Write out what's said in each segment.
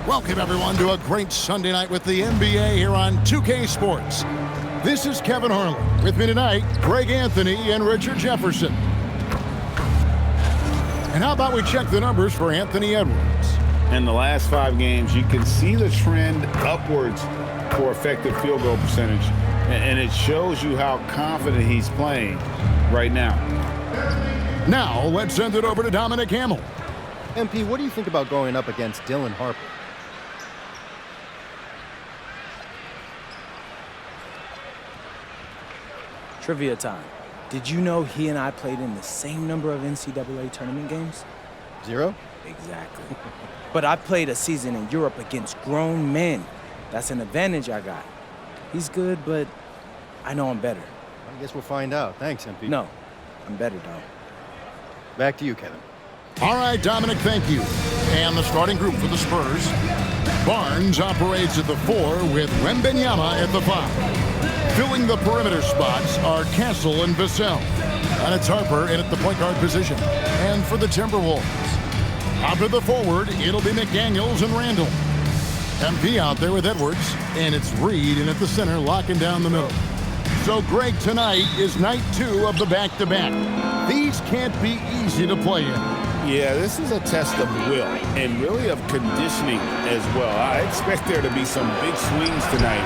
Welcome, everyone, to a great Sunday night with the NBA here on 2K Sports. This is Kevin Harlan. With me tonight, Greg Anthony and Richard Jefferson. And how about we check the numbers for Anthony Edwards? In the last 5 games, you can see the trend upwards for effective field goal percentage. And it shows you how confident he's playing right now. Now, let's send it over to Dominic Hamill. MP, what do you think about going up against Dylan Harper? Trivia time. Did you know he and I played in the same number of NCAA tournament games? 0? Exactly. But I played a season in Europe against grown men. That's an advantage I got. He's good, but I know I'm better. I guess we'll find out. Thanks, MP. No, I'm better, dog. Back to you, Kevin. All right, Dominic, thank you. And the starting group for the Spurs. Barnes operates at the 4 with Wembanyama at the 5. Filling the perimeter spots are Castle and Vassell. And it's Harper in at the point guard position. And for the Timberwolves, out of the forward, it'll be McDaniels and Randall. MP out there with Edwards, and it's Reed in at the center, locking down the middle. So, Greg, tonight is night 2 of the back-to-back. These can't be easy to play in. Yeah, this is a test of will and really of conditioning as well. I expect there to be some big swings tonight.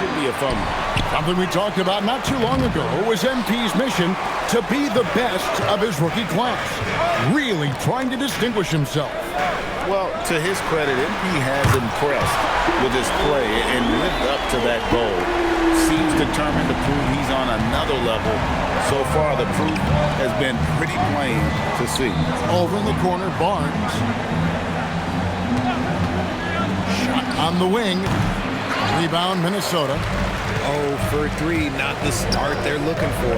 Should be a fun one. Something we talked about not too long ago was MP's mission to be the best of his rookie class. Really trying to distinguish himself. Well, to his credit, MP has impressed with his play and lived up to that goal. Seems determined to prove he's on another level. So far, the proof has been pretty plain to see. Over in the corner, Barnes. Shot on the wing. Rebound, Minnesota. 0 for 3, not the start they're looking for.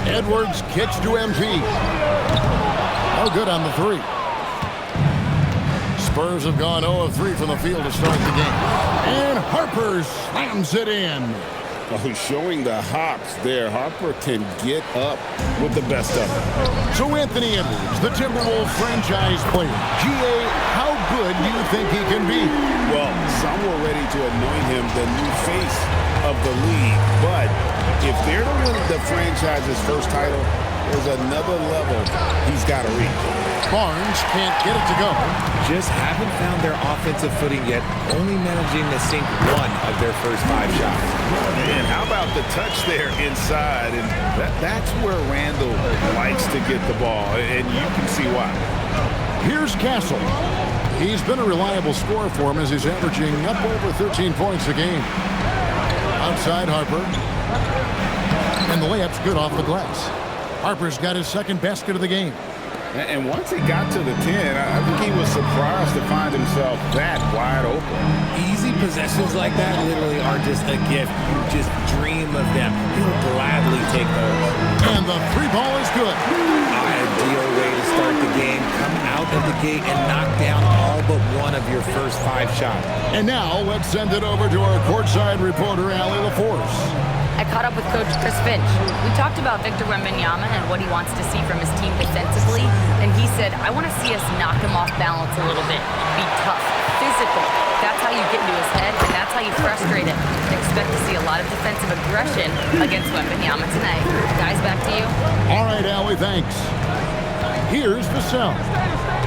Edwards kicks to MP. No good on the 3. Spurs have gone 0 of 3 from the field to start the game. And Harper slams it in. Oh, showing the hops there. Harper can get up with the best of them. So Anthony Edwards, the Timberwolves franchise player. GA, how good do you think he can be? Well, some were ready to anoint him the new face of the league. But if they're to win the franchise's first title, there's another level he's got to reach. Barnes can't get it to go. Just haven't found their offensive footing yet, only managing to sink 1 of their first 5 shots. And how about the touch there inside? And that's where Randall likes to get the ball, and you can see why. Here's Castle. He's been a reliable scorer for him as he's averaging up over 13 points a game. Outside Harper. And the layup's good off the glass. Harper's got his second basket of the game. And once he got to the 10, I think he was surprised to find himself that wide open. Easy possessions like that literally are just a gift. You just dream of them. He'll gladly take those. And the 3 ball is good. Ideal way to start the game. Come out of the gate and knock down all but 1 of your first 5 shots. And now let's send it over to our courtside reporter, Allie LaForce. I caught up with Coach Chris Finch. We talked about Victor Wembanyama and what he wants to see from his team defensively, and he said, I want to see us knock him off balance a little bit, be tough, physical. That's how you get into his head, and that's how you frustrate him. Expect to see a lot of defensive aggression against Wembanyama tonight. Guys, back to you. All right, Allie, thanks. Here's Vassell.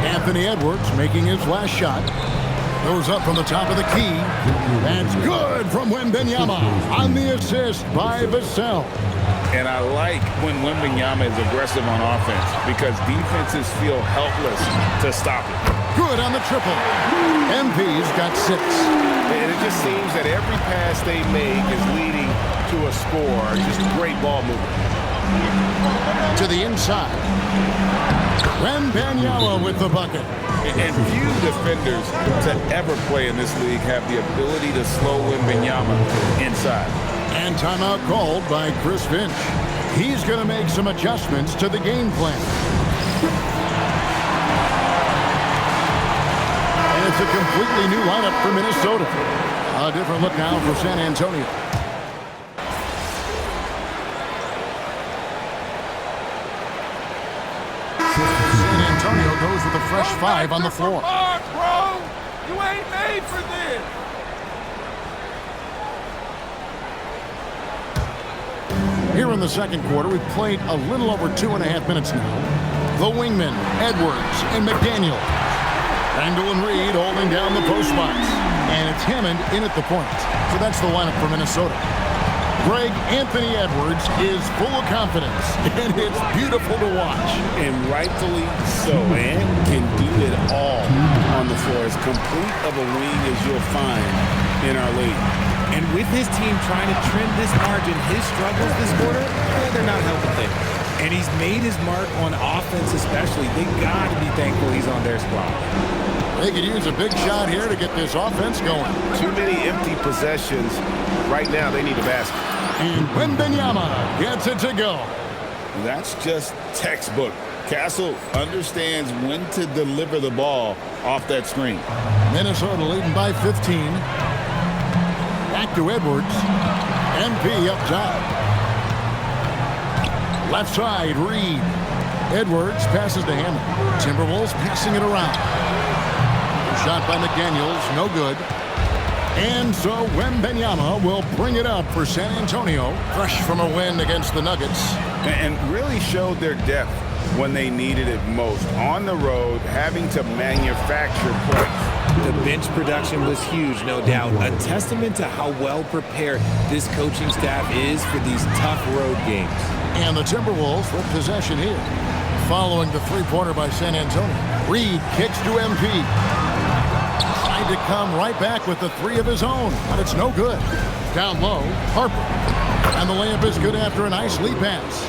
Anthony Edwards making his last shot. Goes up from the top of the key. That's good from Wembanyama on the assist by Vassell. And I like when Wembanyama is aggressive on offense because defenses feel helpless to stop it. Good on the triple. MP's got 6. And it just seems that every pass they make is leading to a score. Just great ball movement. To the inside. Wembanyama with the bucket. And few defenders to ever play in this league have the ability to slow Wembanyama inside. And timeout called by Chris Finch. He's going to make some adjustments to the game plan. And it's a completely new lineup for Minnesota. A different look now for San Antonio. San Antonio goes with a fresh 5 on the floor. Mark, bro! You ain't made for this! Here in the second quarter, we've played a little over 2.5 minutes now. The wingmen, Edwards and McDaniel. Randall and Reed holding down the post spots. And it's Hammond in at the point. So that's the lineup for Minnesota. Greg Anthony Edwards is full of confidence, and it's beautiful to watch. And rightfully so, and can do it all on the floor. As complete of a wing as you'll find in our league. And with his team trying to trim this margin, his struggles this quarter, they're not helping things. And he's made his mark on offense especially. They got to be thankful he's on their squad. They could use a big shot here to get this offense going. Too many empty possessions. Right now, they need a basket. And Wembanyama gets it to go. That's just textbook. Castle understands when to deliver the ball off that screen. Minnesota leading by 15. Back to Edwards. MP up top. Left side, Reed. Edwards passes to Hammond. Timberwolves passing it around. Shot by McDaniels, no good. And so Wembanyama will bring it up for San Antonio, fresh from a win against the Nuggets. And really showed their depth when they needed it most. On the road, having to manufacture points. The bench production was huge, no doubt. A testament to how well prepared this coaching staff is for these tough road games. And the Timberwolves with possession here. Following the three-pointer by San Antonio. Reed kicks to MP. Tried to come right back with the three of his own, but it's no good. Down low, Harper. And the layup is good after a nice lead pass.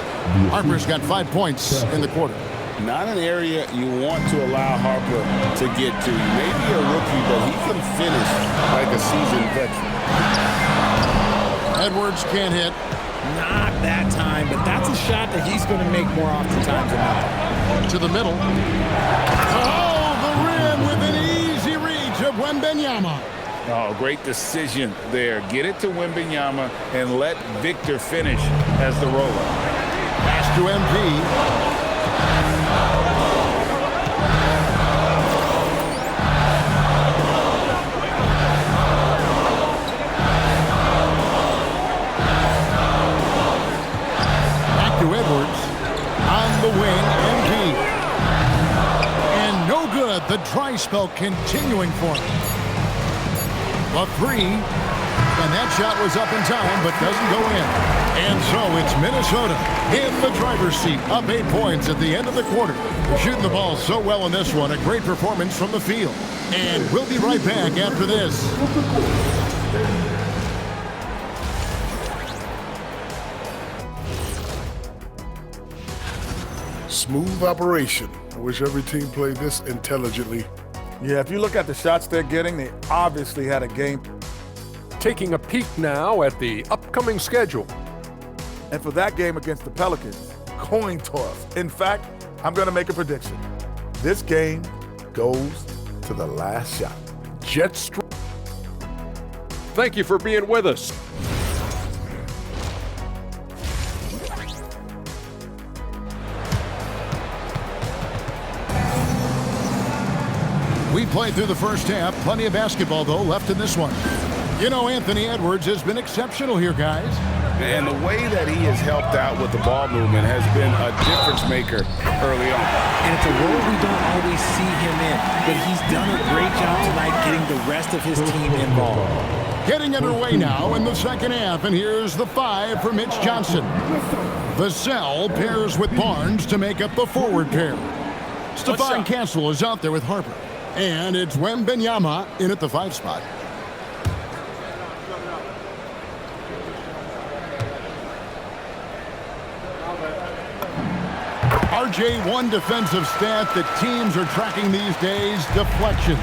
Harper's got 5 points in the quarter. Not an area you want to allow Harper to get to. He may be a rookie, but he can finish like a seasoned veteran. Edwards can't hit. Not that time, but that's a shot that he's going to make more oftentimes than not. To the middle. Oh, the rim with an easy reach of Wembanyama. Oh, great decision there. Get it to Wembanyama and let Victor finish as the roller. Pass to MP. Back to Edwards. On the wing, MP. And no good. The dry spell continuing for him. The three, and that shot was up in time, but doesn't go in. And so it's Minnesota in the driver's seat, up 8 points at the end of the quarter. Shooting the ball so well in this one, a great performance from the field. And we'll be right back after this. Smooth operation. I wish every team played this intelligently. Yeah, if you look at the shots they're getting, they obviously had a game. Taking a peek now at the upcoming schedule. And for that game against the Pelicans, coin toss. In fact, I'm going to make a prediction. This game goes to the last shot. Jets. Thank you for being with us. We played through the first half. Plenty of basketball, though, left in this one. You know, Anthony Edwards has been exceptional here, guys. And the way that he has helped out with the ball movement has been a difference maker early on. And it's a role we don't always see him in, but he's done a great job tonight getting the rest of his team involved. Getting underway now in the second half, and here's the 5 for Mitch Johnson. Vassell pairs with Barnes to make up the forward pair. Stephon Castle is out there with Harper. And it's Wembanyama in at the 5 spot. RJ, one defensive stat that teams are tracking these days, deflection.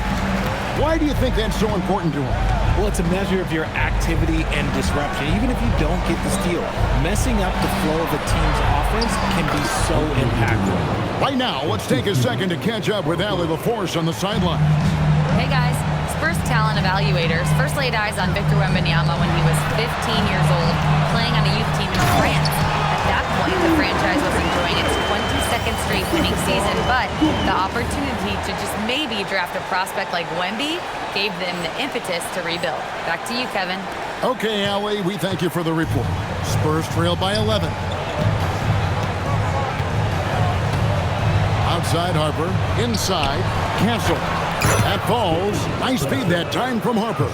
Why do you think that's so important to them? Well, it's a measure of your activity and disruption, even if you don't get the steal. Messing up the flow of a team's offense can be so impactful. Right now, let's take a second to catch up with Allie LaForce on the sideline. Hey, guys. Spurs talent evaluators first laid eyes on Victor Wembanyama when he was 15 years old, playing on a youth team in France. At that point, the franchise was enjoying its 22nd straight winning season, but the opportunity to just maybe draft a prospect like Wemby gave them the impetus to rebuild. Back to you, Kevin. Okay, Allie, we thank you for the report. Spurs trail by 11. Outside Harper, inside, Cancel. That falls. Nice speed that time from Harper.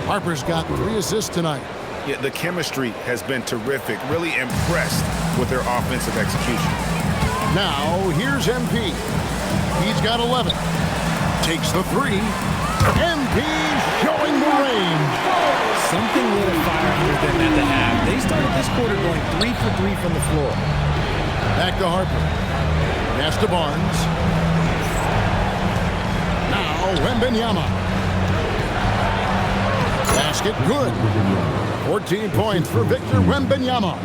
Harper's got 3 assists tonight. Yeah, the chemistry has been terrific. Really impressed with their offensive execution. Now, here's MP. He's got 11. Takes the 3. MP showing the range. Something lit a fire under them at the half. They started this quarter going 3 for 3 from the floor. Back to Harper. Pass to Barnes. Now, Wembanyama. Basket good. 14 points for Victor Wembanyama.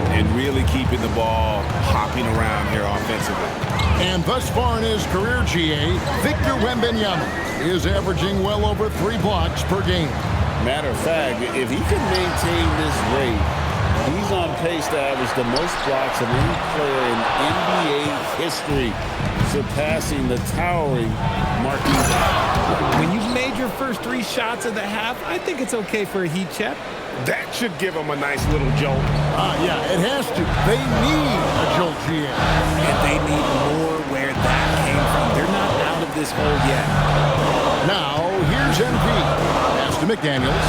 And really keeping the ball hopping around here offensively. And thus far in his career, GA, Victor Wembanyama is averaging well over 3 blocks per game. Matter of fact, if he can maintain this rate, he's on pace to average the most blocks of any player in NBA history, surpassing the towering Marquise. When you've made your first 3 shots of the half, I think it's okay for a heat check. That should give him a nice little jolt. Yeah, it has to. They need a jolt, GA. And they need more where that came from. They're not out of this hole yet. Now, here's MP. Pass to McDaniels.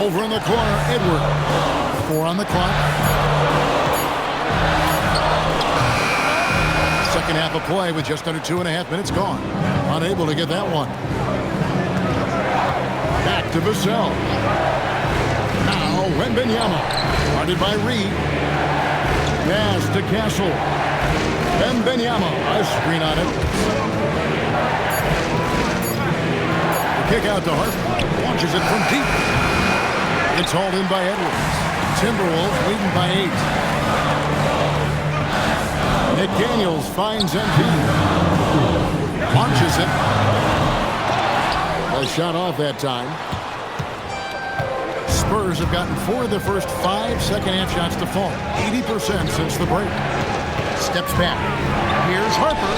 Over in the corner, Edward. 4 on the clock. Second half of play with just under 2.5 minutes gone. Unable to get that one. Back to Vassell. Now Wembanyama. Guarded by Reed. Pass to Castle. Wembanyama. A screen on it. The kick out to Hart. Launches it from deep. It's hauled in by Edwards. Timberwolves leading by 8. McDaniels finds MP. Launches it. A shot off that time. Spurs have gotten 4 of the first 5 second-half shots to fall. 80% since the break. Steps back. Here's Harper.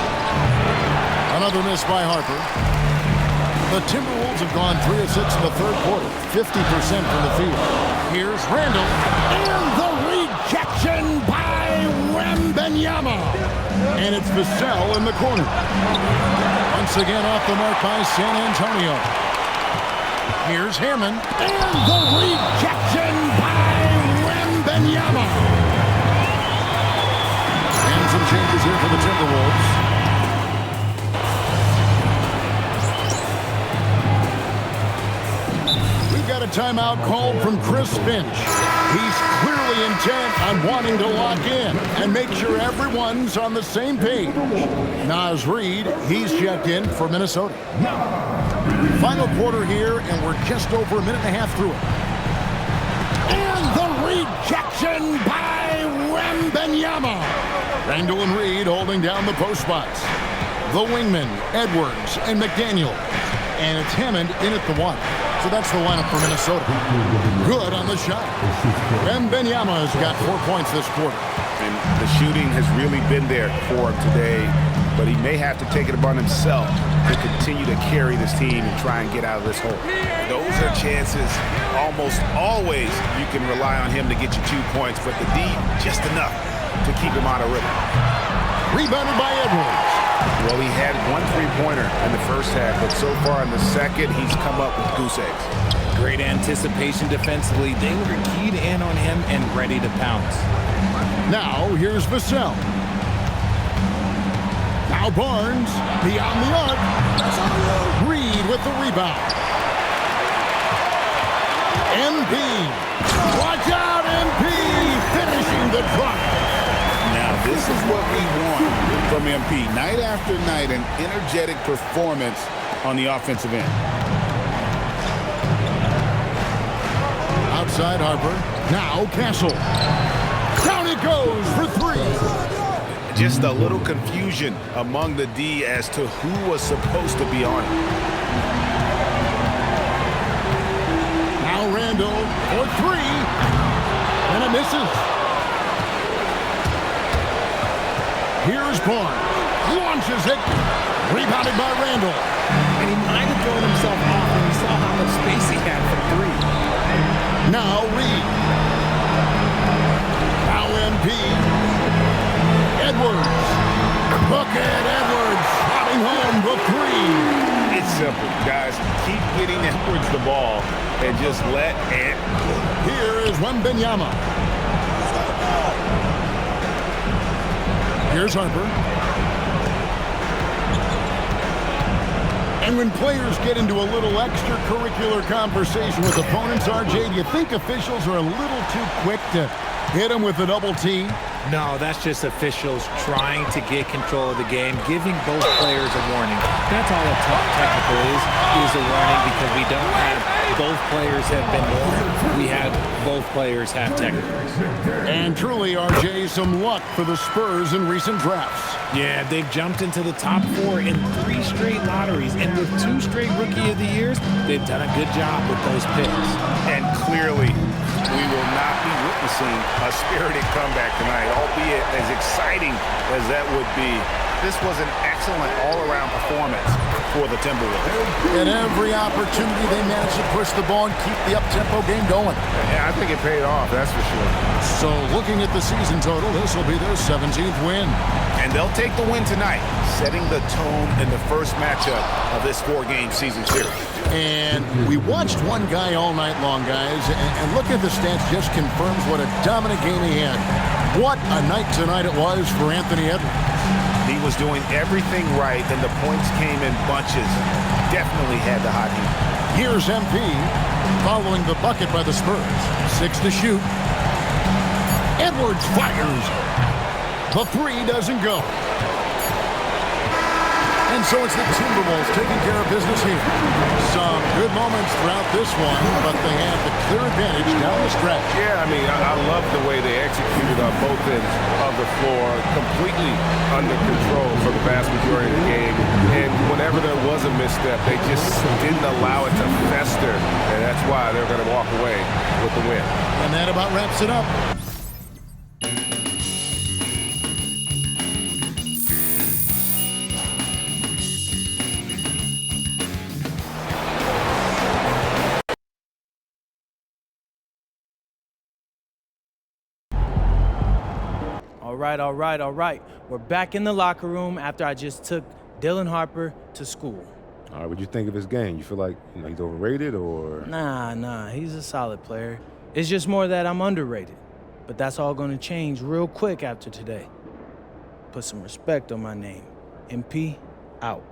Another miss by Harper. The Timberwolves have gone 3 of 6 in the third quarter. 50% from the field. Here's Randall. And the rejection by Wembanyama. And it's Vassell in the corner. Once again off the mark by San Antonio. Here's Hammond. And the rejection by Wembanyama. And some changes here for the Timberwolves. We've got a timeout called from Chris Finch. He's clearly intent on wanting to lock in and make sure everyone's on the same page. Naz Reid, he's checked in for Minnesota. Final quarter here, and we're just over a minute and a half through it. And the rejection by Wembanyama. Randall and Reid holding down the post spots. The wingmen, Edwards and McDaniel. And it's Hammond in at the 1. So that's the lineup for Minnesota. Good on the shot. Wembanyama has got 4 points this quarter. And the shooting has really been there for him today, but he may have to take it upon himself to continue to carry this team and try and get out of this hole. Those are chances almost always you can rely on him to get you 2 points, but the D, just enough to keep him out of rhythm. Rebounded by Edwards. Well, he had 1 3-pointer in the first half, but so far in the second, he's come up with goose eggs. Great anticipation defensively. They were keyed in on him and ready to pounce. Now, here's Vassell. Now Barnes, beyond the arc. Reed with the rebound. MP. Watch out, MP! Finishing the the drop. Now, this is what we want from MP. Night after night, an energetic performance on the offensive end. Outside Harper. Now Castle. Down it goes for three. Just a little confusion among the D as to who was supposed to be on it. Now Randall for three. And it misses. Here's Barnes. Launches it. Rebounded by Randall. And he might have thrown himself off when he saw how much space he had for three. Now Reed. Now MP. Edwards. Bucket Edwards. Slotting home the three. It's simple, guys. Keep getting Edwards the ball and just let it. Here is Wembanyama. Here's Harper. And when players get into a little extracurricular conversation with opponents, RJ, do you think officials are a little too quick to hit them with a double team? No, that's just officials trying to get control of the game, giving both players a warning. That's all a technical is a warning, because we don't have both players have been warned. We have both players have technicals. And truly, RJ, some luck for the Spurs in recent drafts. Yeah, they've jumped into the top 4 in 3 straight lotteries, and with 2 straight Rookie of the Years, they've done a good job with those picks. And clearly, we will not be witnessing a spirited comeback tonight, albeit as exciting as that would be. This was an excellent all-around performance for the Timberwolves. At every opportunity, they managed to push the ball and keep the up-tempo game going. Yeah, I think it paid off, that's for sure. So looking at the season total, this will be their 17th win. And they'll take the win tonight, setting the tone in the first matchup of this 4-game season series. And we watched one guy all night long, guys, and looking at the stats just confirms what a dominant game he had. What a night tonight it was for Anthony Edwards. He was doing everything right, and the points came in bunches. Definitely had the hot heat. Here's MP following the bucket by the Spurs. 6 to shoot. Edwards fires. The three doesn't go. And so it's the Timberwolves taking care of business here. Some good moments throughout this one, but they have the clear advantage down the stretch. Yeah, I mean, I love the way they executed on both ends of the floor, completely under control for the vast majority of the game. And whenever there was a misstep, they just didn't allow it to fester, and that's why they're going to walk away with the win. And that about wraps it up. All right. We're back in the locker room after I just took Dylan Harper to school. All right, what do you think of his game? You feel like he's overrated or? Nah, he's a solid player. It's just more that I'm underrated. But that's all gonna change real quick after today. Put some respect on my name. MP, out.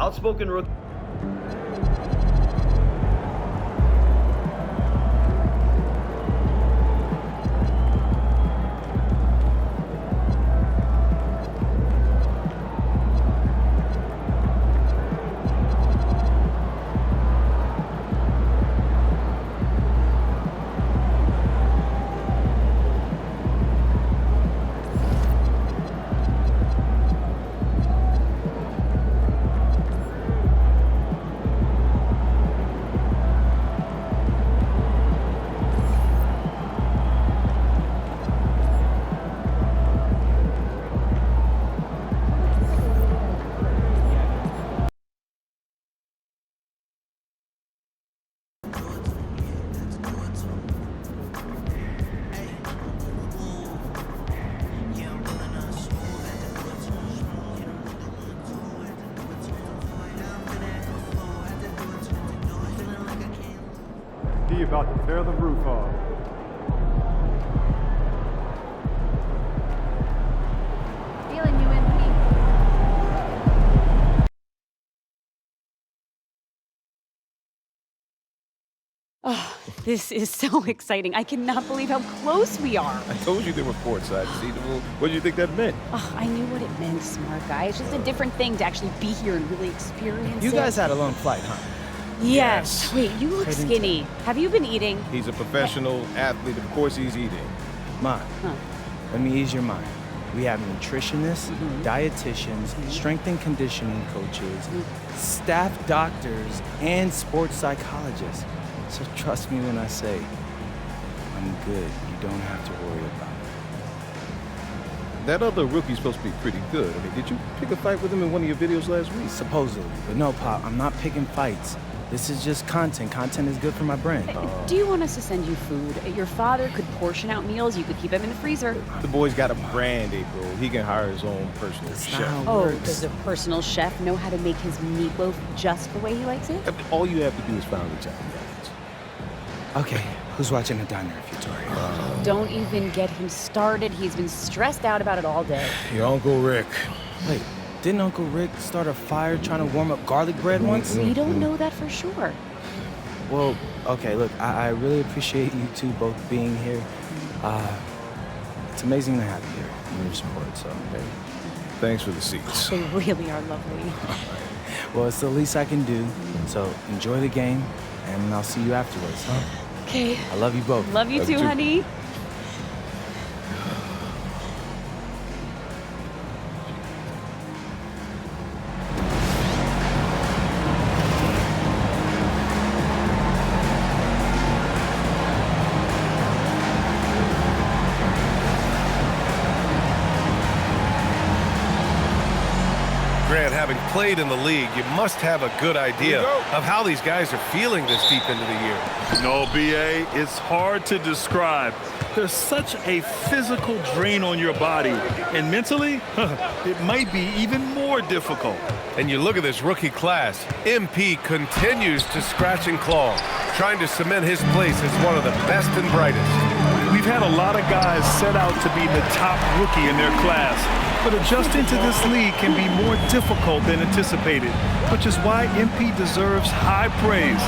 Outspoken rookie. about to tear the roof off. Feeling you, MP. Oh, this is so exciting. I cannot believe how close we are. I told you they were courtside. See, what do you think that meant? Oh, I knew what it meant, smart guy. It's just a different thing to actually be here and really experience You it. guys had a long flight, huh? Yes. Wait, you look Heading skinny. Have you been eating? He's a professional athlete. Of course he's eating. Mine. Huh. Let me ease your mind. We have nutritionists, dietitians, strength and conditioning coaches, staff doctors, and sports psychologists. So trust me when I say, I'm good. You don't have to worry about it. That other rookie's supposed to be pretty good. I mean, did you pick a fight with him in one of your videos last week? Supposedly. But no, Pop, I'm not picking fights. This is just content. Content is good for my brand. Do you want us to send you food? Your father could portion out meals. You could keep them in the freezer. The boy's got a brand, April. He can hire his own personal chef. Oh, does a personal chef know how to make his meatloaf just the way he likes it? All you have to do is find the child. Okay, who's watching the diner if you Tori? Don't even get him started. He's been stressed out about it all day. Your Uncle Rick. Wait, didn't Uncle Rick start a fire trying to warm up garlic bread once? We don't know that for sure. Well, okay, look, I really appreciate you two both being here. It's amazing to have you here and your support, so. Hey, thanks for the seats. They really are lovely. Well, it's the least I can do, so enjoy the game, and I'll see you afterwards, huh? Okay. I love you both. Love you too, honey. Grant, having played in the league, you must have a good idea of how these guys are feeling this deep into the year. No, B.A., it's hard to describe. There's such a physical drain on your body, and mentally, it might be even more difficult. And you look at this rookie class, MP continues to scratch and claw, trying to cement his place as one of the best and brightest. We've had a lot of guys set out to be the top rookie in their class, but adjusting to this league can be more difficult than anticipated, which is why MP deserves high praise.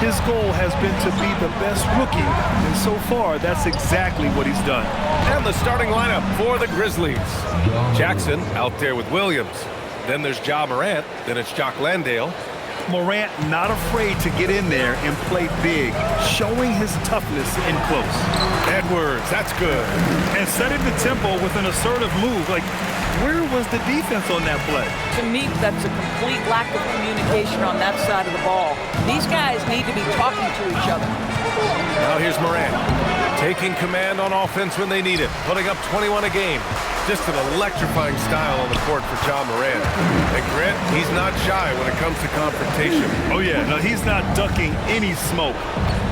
His goal has been to be the best rookie, and so far, that's exactly what he's done. And the starting lineup for the Grizzlies. Jackson out there with Williams. Then there's Ja Morant. Then it's Jock Landale. Morant not afraid to get in there and play big, showing his toughness in close. Edwards, that's good. And setting the tempo with an assertive move. Like, where was the defense on that play? To me, that's a complete lack of communication on that side of the ball. These guys need to be talking to each other. Now here's Morant, taking command on offense when they need it, putting up 21 a game. Just an electrifying style on the court for Ja Morant. And Grant, he's not shy when it comes to confrontation. Oh yeah, no, he's not ducking any smoke.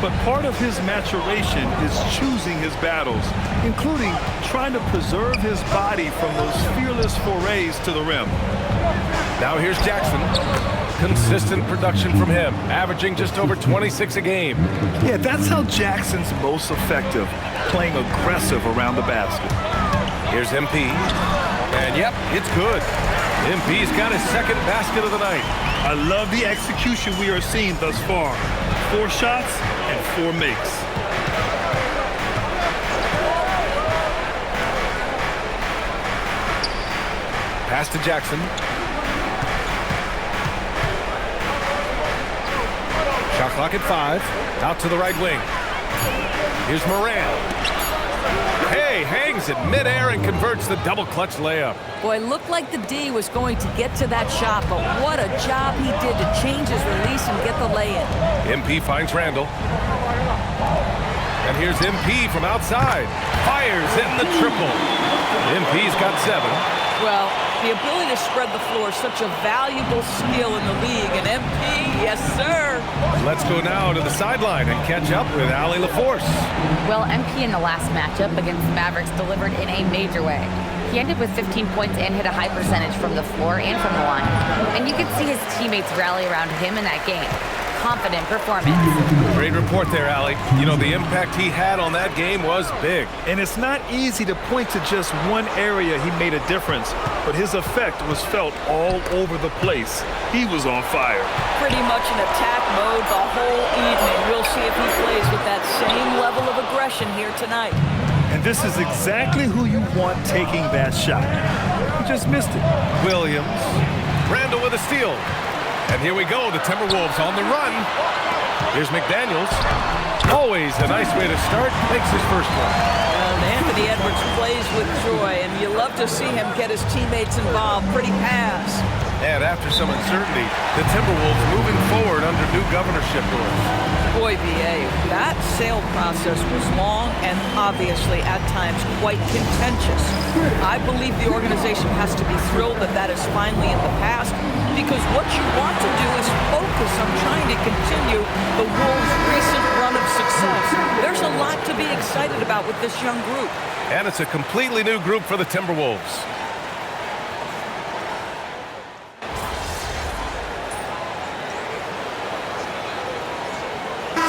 But part of his maturation is choosing his battles, including trying to preserve his body from those fearless forays to the rim. Now here's Jackson. Consistent production from him, averaging just over 26 a game. Yeah, that's how Jackson's most effective, playing aggressive around the basket. Here's MP. And yep, it's good. MP's got his second basket of the night. I love the execution we are seeing thus far. 4 shots and 4 makes. Pass to Jackson. Shot clock at 5. Out to the right wing. Here's Morant. Hey, hangs it midair and converts the double clutch layup. Boy, looked like the D was going to get to that shot, but what a job he did to change his release and get the lay-in. MP finds Randall. And here's MP from outside. Fires in the triple. MP's got 7. Well, the ability to spread the floor is such a valuable skill in the league, and MP, yes, sir. Let's go now to the sideline and catch up with Allie LaForce. Well, MP in the last matchup against the Mavericks delivered in a major way. He ended with 15 points and hit a high percentage from the floor and from the line. And you could see his teammates rally around him in that game. confident performance. Great report there, Allie. You know, the impact he had on that game was big. And it's not easy to point to just one area he made a difference, but his effect was felt all over the place. He was on fire. Pretty much in attack mode the whole evening. We'll see if he plays with that same level of aggression here tonight. And this is exactly who you want taking that shot. He just missed it. Williams. Randall with a steal. And here we go, the Timberwolves on the run. Here's McDaniels. Always a nice way to start. Makes his first one. And Anthony Edwards plays with joy, and you love to see him get his teammates involved. Pretty pass. And after some uncertainty, the Timberwolves moving forward under new governorship rules. Boy, B.A., that sale process was long and obviously at times quite contentious. I believe the organization has to be thrilled that that is finally in the past, because what you want to do is focus on trying to continue the Wolves' recent run of success. There's a lot to be excited about with this young group. And it's a completely new group for the Timberwolves.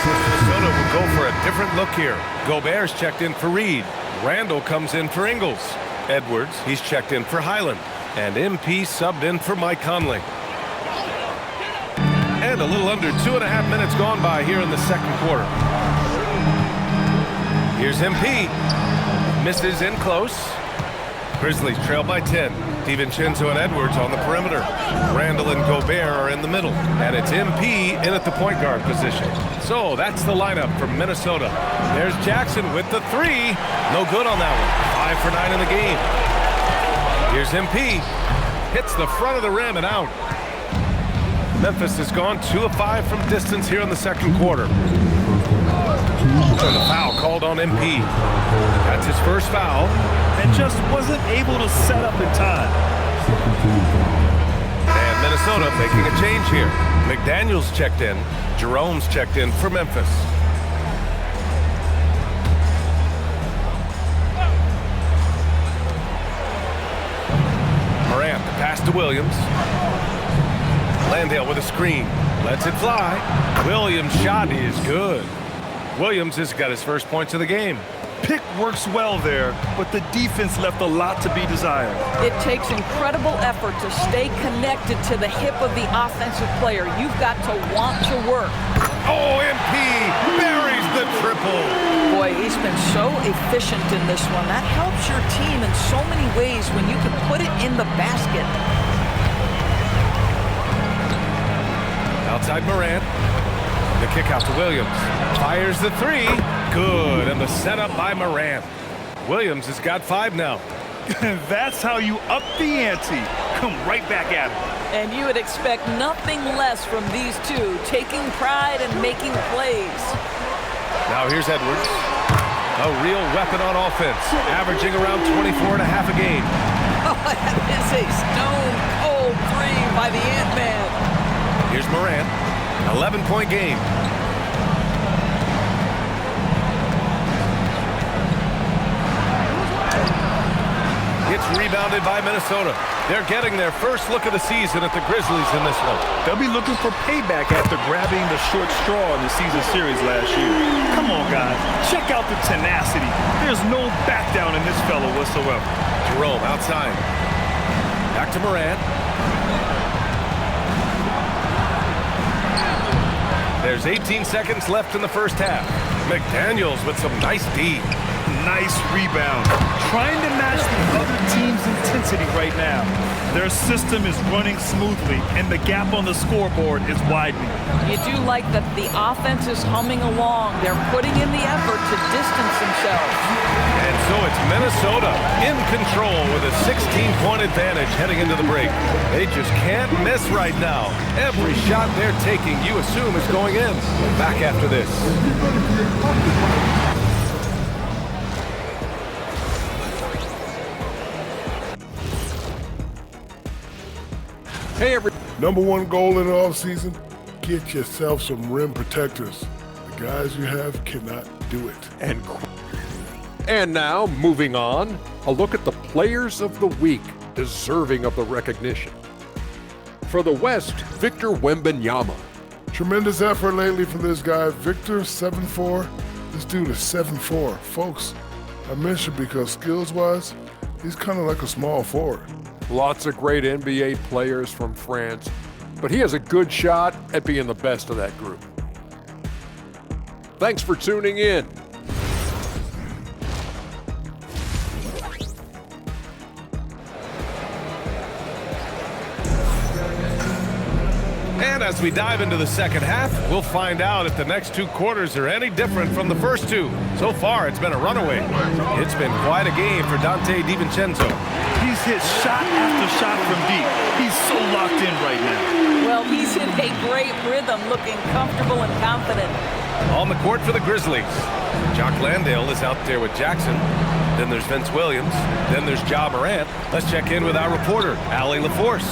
Minnesota will go for a different look here. Gobert's checked in for Reed. Randall comes in for Ingles. Edwards, he's checked in for Highland. And MP subbed in for Mike Conley. And a little under 2.5 minutes gone by here in the second quarter. Here's MP. Misses in close. Grizzlies trail by 10. DiVincenzo and Edwards on the perimeter. Randall and Gobert are in the middle. And it's MP in at the point guard position. So that's the lineup from Minnesota. There's Jackson with the three. No good on that one. 5 for 9 in the game. Here's MP. Hits the front of the rim and out. Memphis has gone 2 of 5 from distance here in the second quarter. And the foul called on MP. That's his first foul. And just wasn't able to set up in time. And Minnesota making a change here. McDaniels checked in. Jerome's checked in for Memphis. Morant, the pass to Williams. Landale with a screen. Lets it fly. Williams' shot is good. Williams has got his first points of the game. Pick works well there, but the defense left a lot to be desired. It takes incredible effort to stay connected to the hip of the offensive player. You've got to want to work. Oh, MP buries the triple. Boy, he's been so efficient in this one. That helps your team in so many ways when you can put it in the basket. Outside Morant. The kick out to Williams. Fires the three. Good. And the setup by Morant. Williams has got 5 now. That's how you up the ante. Come right back at him. And you would expect nothing less from these two, taking pride and making plays. Now here's Edwards. A real weapon on offense, averaging around 24.5 a game. Oh, that is a stone-cold three by the Ant-Man. Here's Morant. 11-point game. It's rebounded by Minnesota. They're getting their first look of the season at the Grizzlies in this one. They'll be looking for payback after grabbing the short straw in the season series last year. Come on, guys. Check out the tenacity. There's no back down in this fellow whatsoever. Jerome outside. Back to Morant. There's 18 seconds left in the first half. McDaniels with some nice D. Nice rebound. Trying to match the other team's intensity right now. Their system is running smoothly, and the gap on the scoreboard is widening. You do like that the offense is humming along. They're putting in the effort to distance themselves. And so it's Minnesota in control with a 16-point advantage heading into the break. They just can't miss right now. Every shot they're taking, you assume, is going in. Back after this. Hey, Number one goal in the offseason, get yourself some rim protectors. The guys you have cannot do it. And now, moving on, a look at the players of the week deserving of the recognition. For the West, Victor Wembanyama. Tremendous effort lately for this guy, Victor, 7'4". This dude is 7'4". Folks, I mentioned because skills-wise, he's kind of like a small forward. Lots of great NBA players from France, but he has a good shot at being the best of that group. Thanks for tuning in. And as we dive into the second half, we'll find out if the next 2 quarters are any different from the first 2. So far, it's been a runaway. It's been quite a game for Donte DiVincenzo. He's hit shot after shot from deep. He's so locked in right now. Well, he's in a great rhythm, looking comfortable and confident. On the court for the Grizzlies, Jock Landale is out there with Jackson. Then there's Vince Williams. Then there's Ja Morant. Let's check in with our reporter, Allie LaForce.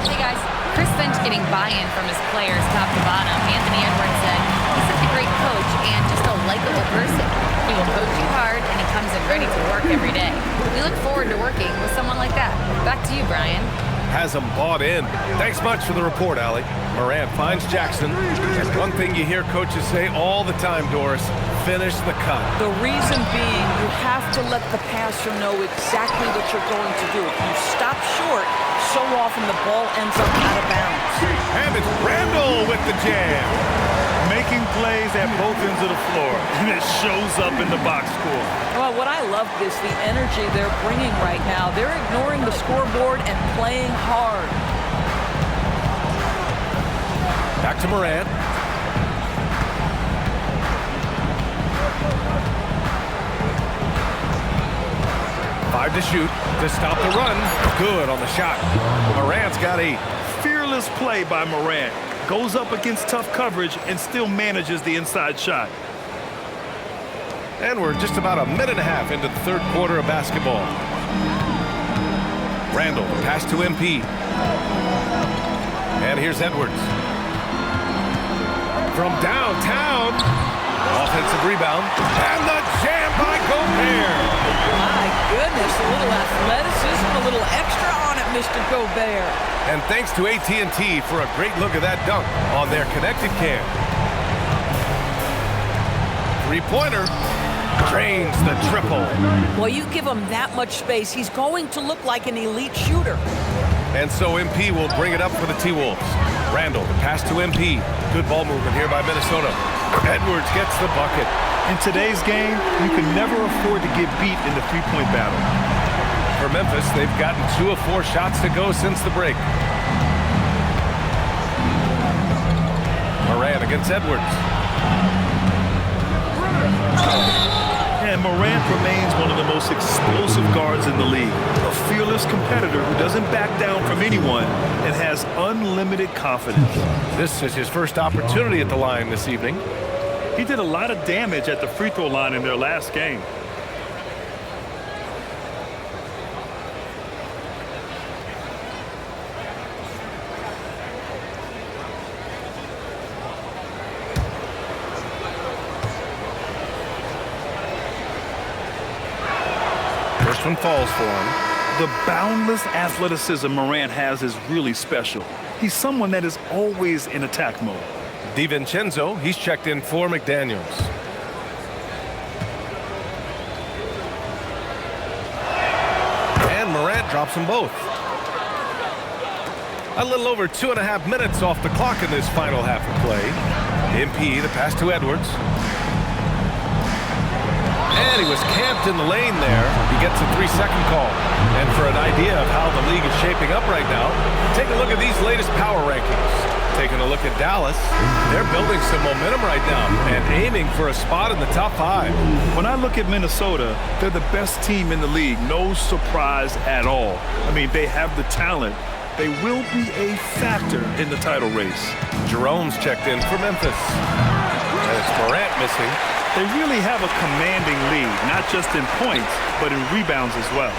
Hey, guys. Chris Finch getting buy-in from his players top to bottom. Anthony Edwards said he's such a great coach and just a likable person. He will coach you hard, and he comes in ready to work every day. We look forward to working with someone like that. Back to you, Brian. Has them bought in. Thanks much for the report, Allie. Morant finds Jackson. And one thing you hear coaches say all the time, Doris, finish the cut. The reason being, you have to let the passer know exactly what you're going to do. If you stop short, so often the ball ends up out of bounds. And it's Randall with the jam. Making plays at both ends of the floor, and it shows up in the box score. Well, what I love is the energy they're bringing right now. They're ignoring the scoreboard and playing hard. Back to Morant. Five to shoot to stop the run. Good on the shot. Morant's got 8. Fearless play by Morant. Goes up against tough coverage and still manages the inside shot. And we're just about a minute and a half into the third quarter of basketball. Randall, pass to MP. And here's Edwards. From downtown. Offensive rebound. And the jam by Gobert. My goodness, a little athleticism, a little extra on it, Mr. Gobert. And thanks to AT&T for a great look at that dunk on their connected cam. Three-pointer. Drains the triple. Well, you give him that much space, he's going to look like an elite shooter. And so MP will bring it up for the T-Wolves. Randall, the pass to MP. Good ball movement here by Minnesota. Edwards gets the bucket. In today's game, you can never afford to get beat in the three-point battle. For Memphis, they've gotten 2 of 4 shots to go since the break. Morant against Edwards. And Morant remains one of the most explosive guards in the league. A fearless competitor who doesn't back down from anyone and has unlimited confidence. This is his first opportunity at the line this evening. He did a lot of damage at the free throw line in their last game. First one falls for him. The boundless athleticism Morant has is really special. He's someone that is always in attack mode. DiVincenzo, he's checked in for McDaniels. And Morant drops them both. A little over 2.5 minutes off the clock in this final half of play. MP, the pass to Edwards. And he was camped in the lane there. He gets a 3-second call. And for an idea of how the league is shaping up right now, take a look at these latest power rankings. Taking a look at Dallas, they're building some momentum right now and aiming for a spot in the top 5. When I look at Minnesota, they're the best team in the league. No surprise at all. I mean, they have the talent. They will be a factor in the title race. Jerome's checked in for Memphis. And it's Morant missing. They really have a commanding lead, not just in points, but in rebounds as well.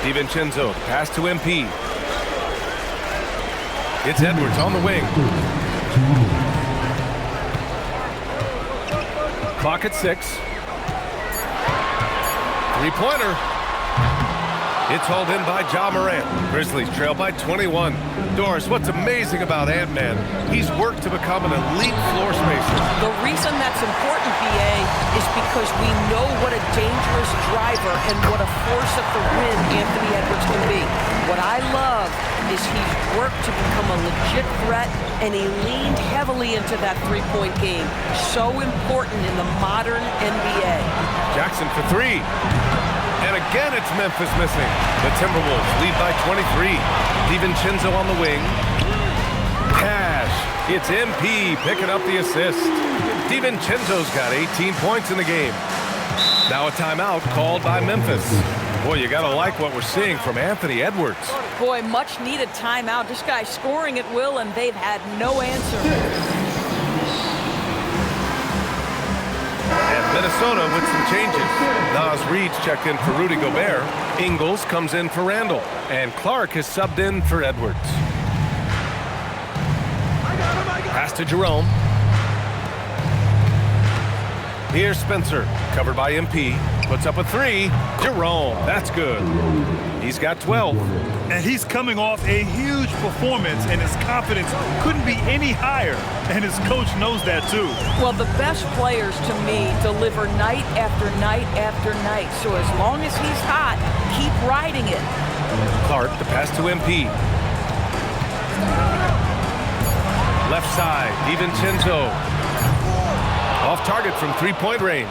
DiVincenzo, pass to MP. It's Edwards on the wing. Clock at 6. Three-pointer. It's hauled in by Ja Morant. Grizzlies trail by 21. Doris, what's amazing about Ant-Man, he's worked to become an elite floor spacer. The reason that's important, BA, is because we know what a dangerous driver and what a force at the rim Anthony Edwards can be. What I love is he's worked to become a legit threat, and he leaned heavily into that three-point game. So important in the modern NBA. Jackson for three. And again, it's Memphis missing. The Timberwolves lead by 23. DiVincenzo on the wing. Cash. It's MP picking up the assist. DiVincenzo's got 18 points in the game. Now a timeout called by Memphis. Boy, you got to like what we're seeing from Anthony Edwards. Boy, much needed timeout. This guy's scoring at will, and they've had no answer. And Minnesota with some changes. Naz Reid's checked in for Rudy Gobert. Ingles comes in for Randall. And Clark is subbed in for Edwards. Pass to Jerome. Here's Spencer, covered by MP. Puts up a three. Jerome, that's good. He's got 12. And he's coming off a huge performance, and his confidence couldn't be any higher. And his coach knows that, too. Well, the best players, to me, deliver night after night after night. So as long as he's hot, keep riding it. Clark, the pass to MP. Left side, DiVincenzo. Off target from three-point range.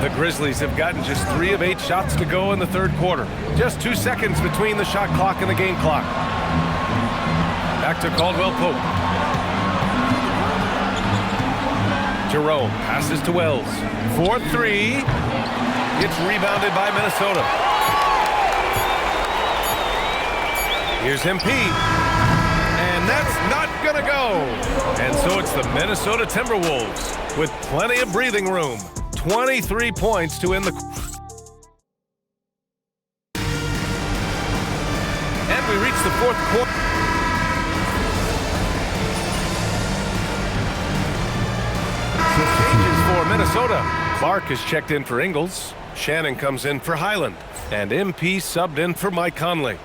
The Grizzlies have gotten just 3 of 8 shots to go in the third quarter. Just 2 seconds between the shot clock and the game clock. Back to Caldwell Pope. Jerome passes to Wells. 4-3. It's rebounded by Minnesota. Here's MP. And that's not gonna go. And so it's the Minnesota Timberwolves with plenty of breathing room. 23 points to end the... And we reach the fourth quarter. Changes for Minnesota. Clark is checked in for Ingles. Shannon comes in for Highland. And MP subbed in for Mike Conley.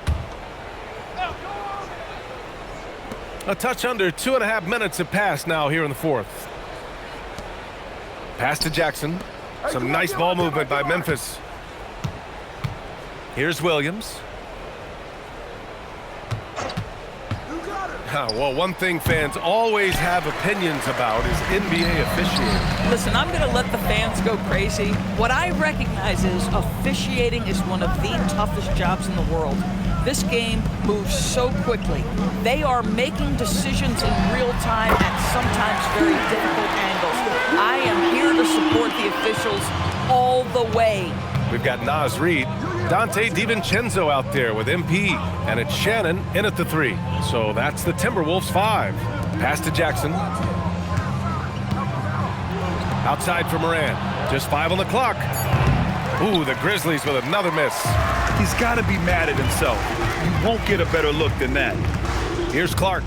A touch under 2.5 minutes have passed now here in the fourth. Pass to Jackson. Some nice ball movement by Memphis. Here's Williams. Well, one thing fans always have opinions about is NBA officiating. Listen, I'm going to let the fans go crazy. What I recognize is officiating is one of the toughest jobs in the world. This game moves so quickly. They are making decisions in real time at sometimes very difficult angles. I am here to support the officials all the way. We've got Naz Reid, Dante DiVincenzo out there with MP, and it's Shannon in at the 3. So that's the Timberwolves 5. Pass to Jackson. Outside for Moran. Just 5 on the clock. Ooh, the Grizzlies with another miss. He's got to be mad at himself. You won't get a better look than that. Here's Clark.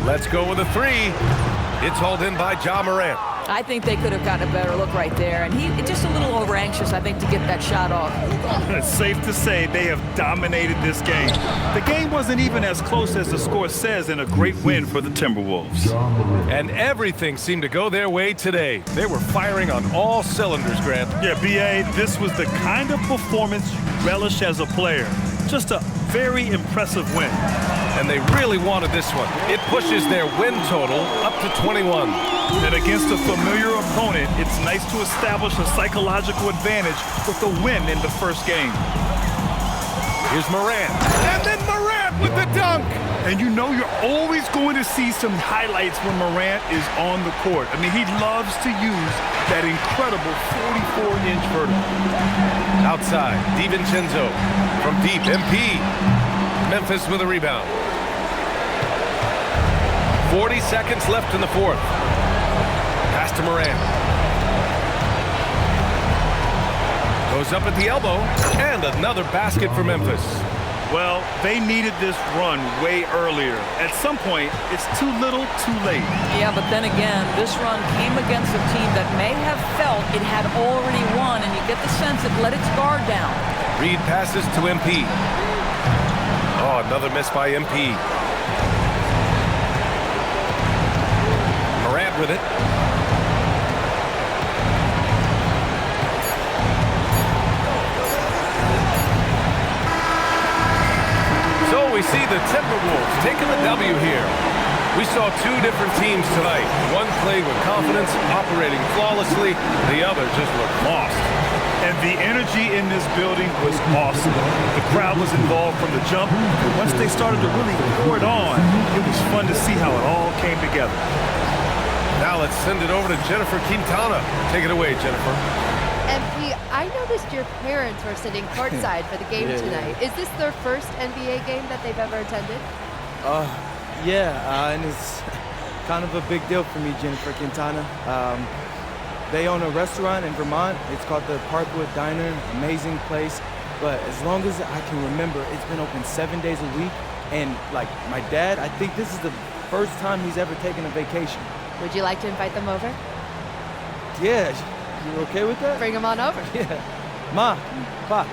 Let's go with a 3. It's hauled in by Ja Morant. I think they could have gotten a better look right there. And he just a little over anxious, I think, to get that shot off. It's safe to say they have dominated this game. The game wasn't even as close as the score says in a great win for the Timberwolves. And everything seemed to go their way today. They were firing on all cylinders, Grant. Yeah, B.A., this was the kind of performance you relish as a player. Just a very impressive win. And they really wanted this one. It pushes their win total up to 21. And against a familiar opponent, it's nice to establish a psychological advantage with the win in the first game. Here's Morant. And then Morant with the dunk. And you know you're always going to see some highlights when Morant is on the court. I mean, he loves to use that incredible 44-inch vertical. Outside, DiVincenzo from deep, MP. Memphis with a rebound. 40 seconds left in the fourth. Pass to Morant. Goes up at the elbow, and another basket for Memphis. Well, they needed this run way earlier. At some point, it's too little, too late. Yeah, but then again, this run came against a team that may have felt it had already won, and you get the sense it let its guard down. Reed passes to MP. Oh, another miss by MP. Morant with it. So we see the Timberwolves taking the W here. We saw two different teams tonight. One played with confidence, operating flawlessly. The other just looked lost. And the energy in this building was awesome. The crowd was involved from the jump. Once they started to really pour it on, it was fun to see how it all came together. Now let's send it over to Jennifer Quintana. Take it away, Jennifer. MP, I noticed your parents were sitting courtside for the game tonight. Is this their first NBA game that they've ever attended? Yeah, and it's kind of a big deal for me, Jennifer Quintana. They own a restaurant in Vermont. It's called the Parkwood Diner. Amazing place. But as long as I can remember, it's been open 7 days a week. And like my dad, I think this is the first time he's ever taken a vacation. Would you like to invite them over? Yeah, you okay with that? Bring them on over. Yeah. Ma, Pa,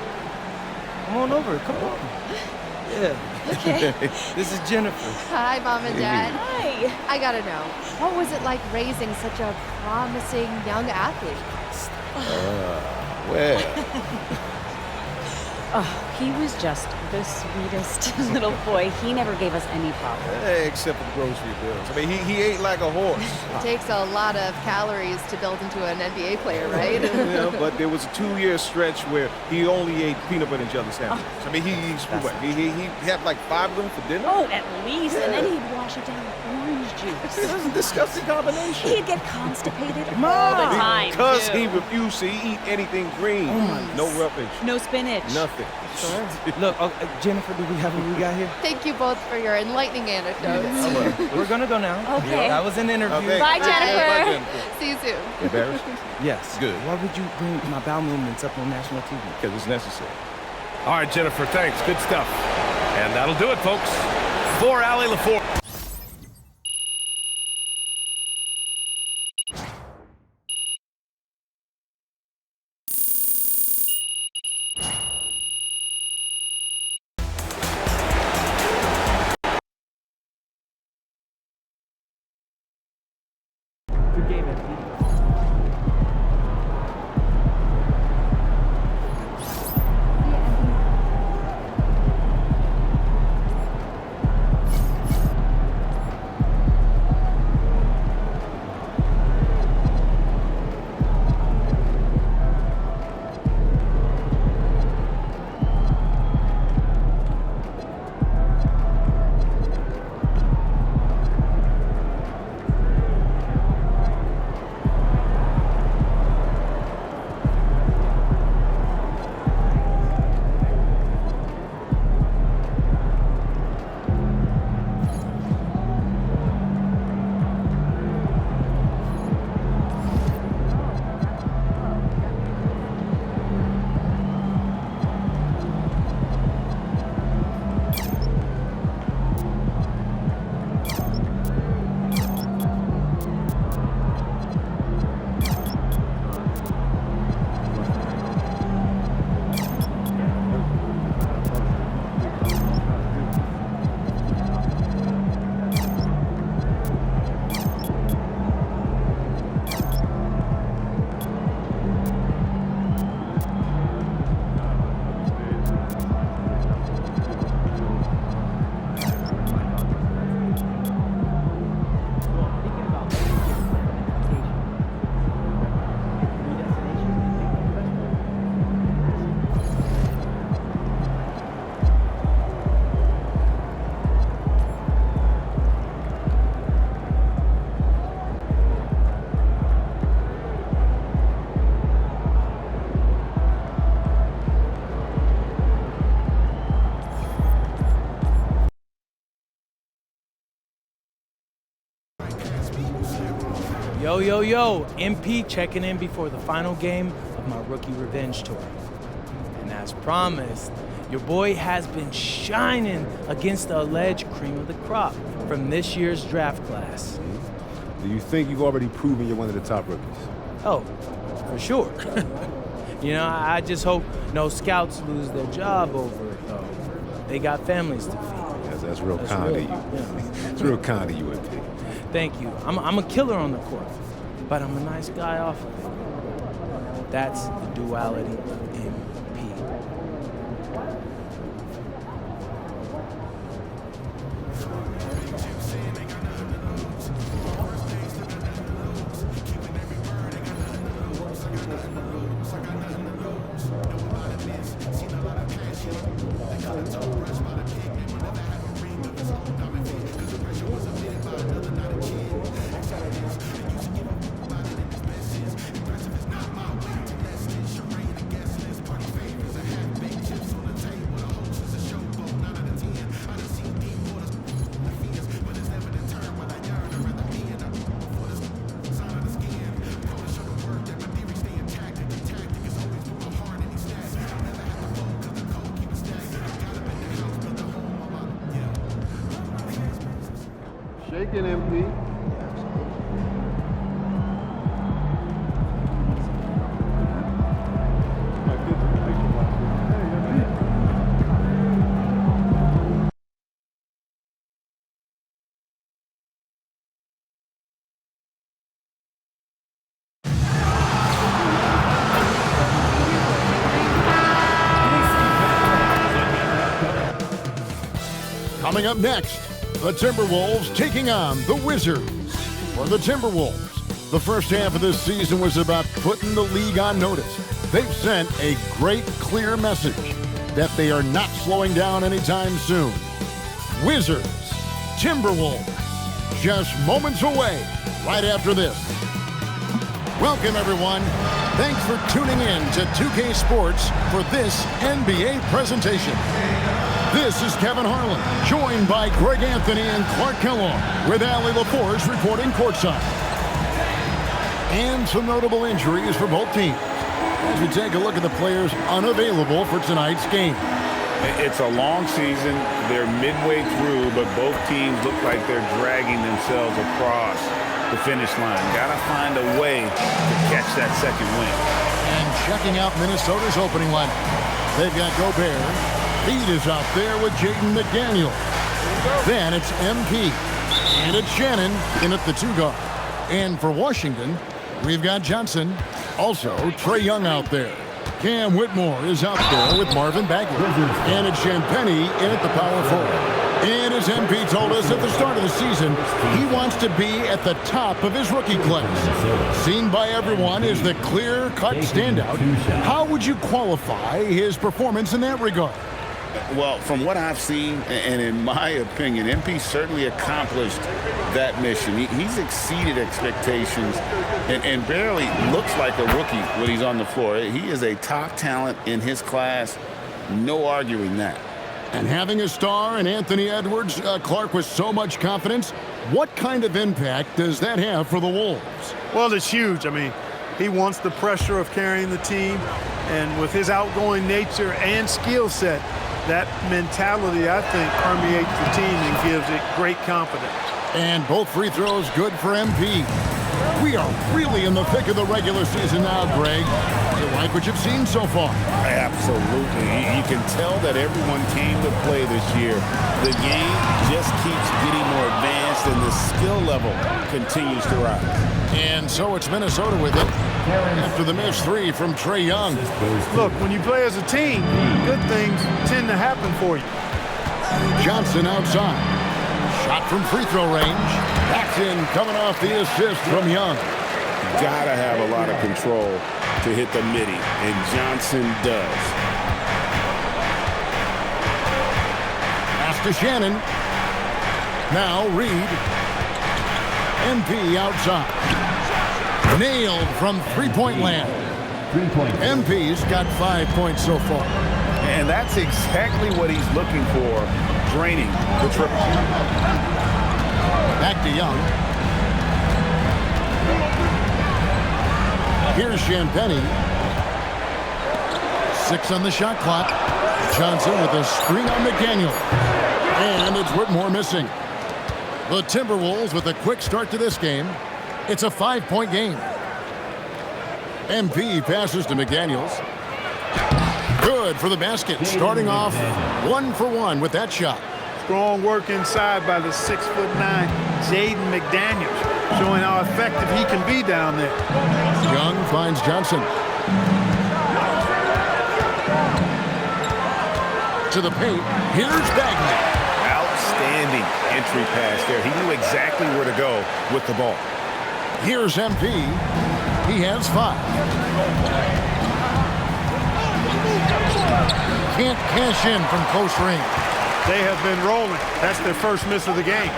come on over, come on. Yeah. Okay. This is Jennifer. Hi, Mom and Dad. Hi. I gotta know, what was it like raising such a promising young athlete? Well. Oh, he was just the sweetest little boy. He never gave us any problems. Except for the grocery bills. I mean, he ate like a horse. It takes a lot of calories to build into an NBA player, right? Yeah, but there was a 2-year stretch where he only ate peanut butter and jelly sandwiches. I mean, he had like 5 of them for dinner. Oh, at least. And then he'd wash it down with orange juice. This is a disgusting combination. He'd get constipated all the time. Because he refused to eat anything green. No rubbish. No spinach. Nothing. Sure. Look, Jennifer, do we have what we got here? Thank you both for your enlightening anecdotes. We're gonna go now. Okay. That was an interview. Okay. Bye, Jennifer. See you soon. Embarrassed? Yes. Good. Why would you bring my bowel movements up on national TV? Because it's necessary. All right, Jennifer, thanks. Good stuff. And that'll do it, folks. For Allie LaForge. Good game, MP. Yo, MP checking in before the final game of my Rookie Revenge Tour. And as promised, your boy has been shining against the alleged cream of the crop from this year's draft class. Do you think you've already proven you're one of the top rookies? Oh, for sure. You know, I just hope no scouts lose their job over it, though. They got families to feed. That's real kind of you. Yeah. It's real kind of you, MP. Thank you. I'm a killer on the court, but I'm a nice guy off of it. That's the duality of MP. Shaking MP. Coming up next, the Timberwolves taking on the Wizards. For the Timberwolves, the first half of this season was about putting the league on notice. They've sent a great, clear message that they are not slowing down anytime soon. Wizards, Timberwolves, just moments away right after this. Welcome, everyone. Thanks for tuning in to 2K Sports for this NBA presentation. This is Kevin Harlan, joined by Greg Anthony and Clark Kellogg, with Allie LaForge reporting courtside. And some notable injuries for both teams as we take a look at the players unavailable for tonight's game. It's a long season. They're midway through, but both teams look like they're dragging themselves across the finish line. Gotta find a way to catch that second win. And checking out Minnesota's opening lineup, they've got Gobert. Reed is out there with Jaden McDaniel. Then it's MP. And it's Shannon in at the 2 guard. And for Washington, we've got Johnson. Also, Trae Young out there. Cam Whitmore is out there with Marvin Bagley. And it's Champagnie in at the power forward. And as MP told us at the start of the season, he wants to be at the top of his rookie class. Seen by everyone as the clear-cut standout. How would you qualify his performance in that regard? Well, from what I've seen, and in my opinion, MP certainly accomplished that mission. He's exceeded expectations and barely looks like a rookie when he's on the floor. He is a top talent in his class. No arguing that. And having a star in Anthony Edwards, Clark, with so much confidence, what kind of impact does that have for the Wolves? Well, it's huge. I mean, he wants the pressure of carrying the team, and with his outgoing nature and skill set, that mentality, I think, permeates the team and gives it great confidence. And both free throws good for MP. We are really in the thick of the regular season now, Greg. You like what you've seen so far? Absolutely. You can tell that everyone came to play this year. The game just keeps getting more advanced, and the skill level continues to rise. And so it's Minnesota with it after the missed 3 from Trae Young. Look, when you play as a team, good things tend to happen for you. Johnson outside. Shot from free throw range. That's in, coming off the assist from Young. Gotta have a lot of control to hit the midi, and Johnson does. Pass to Shannon. Now Reed. MP outside. Nailed from three-point land. MP's got 5 points so far. And that's exactly what he's looking for, draining the triple. Back to Young. Here's Champagnie. 6 on the shot clock. Johnson with a screen on McDaniel. And it's Whitmore missing. The Timberwolves with a quick start to this game. It's a 5-point game. MP passes to McDaniels. Good for the basket. Starting off 1 for 1 with that shot. Strong work inside by the 6'9" Jaden McDaniels, showing how effective he can be down there. Young finds Johnson. To the paint. Here's Bagley. Outstanding entry pass there. He knew exactly where to go with the ball. Here's MP. He has 5. Can't cash in from close range. They have been rolling. That's their first miss of the game.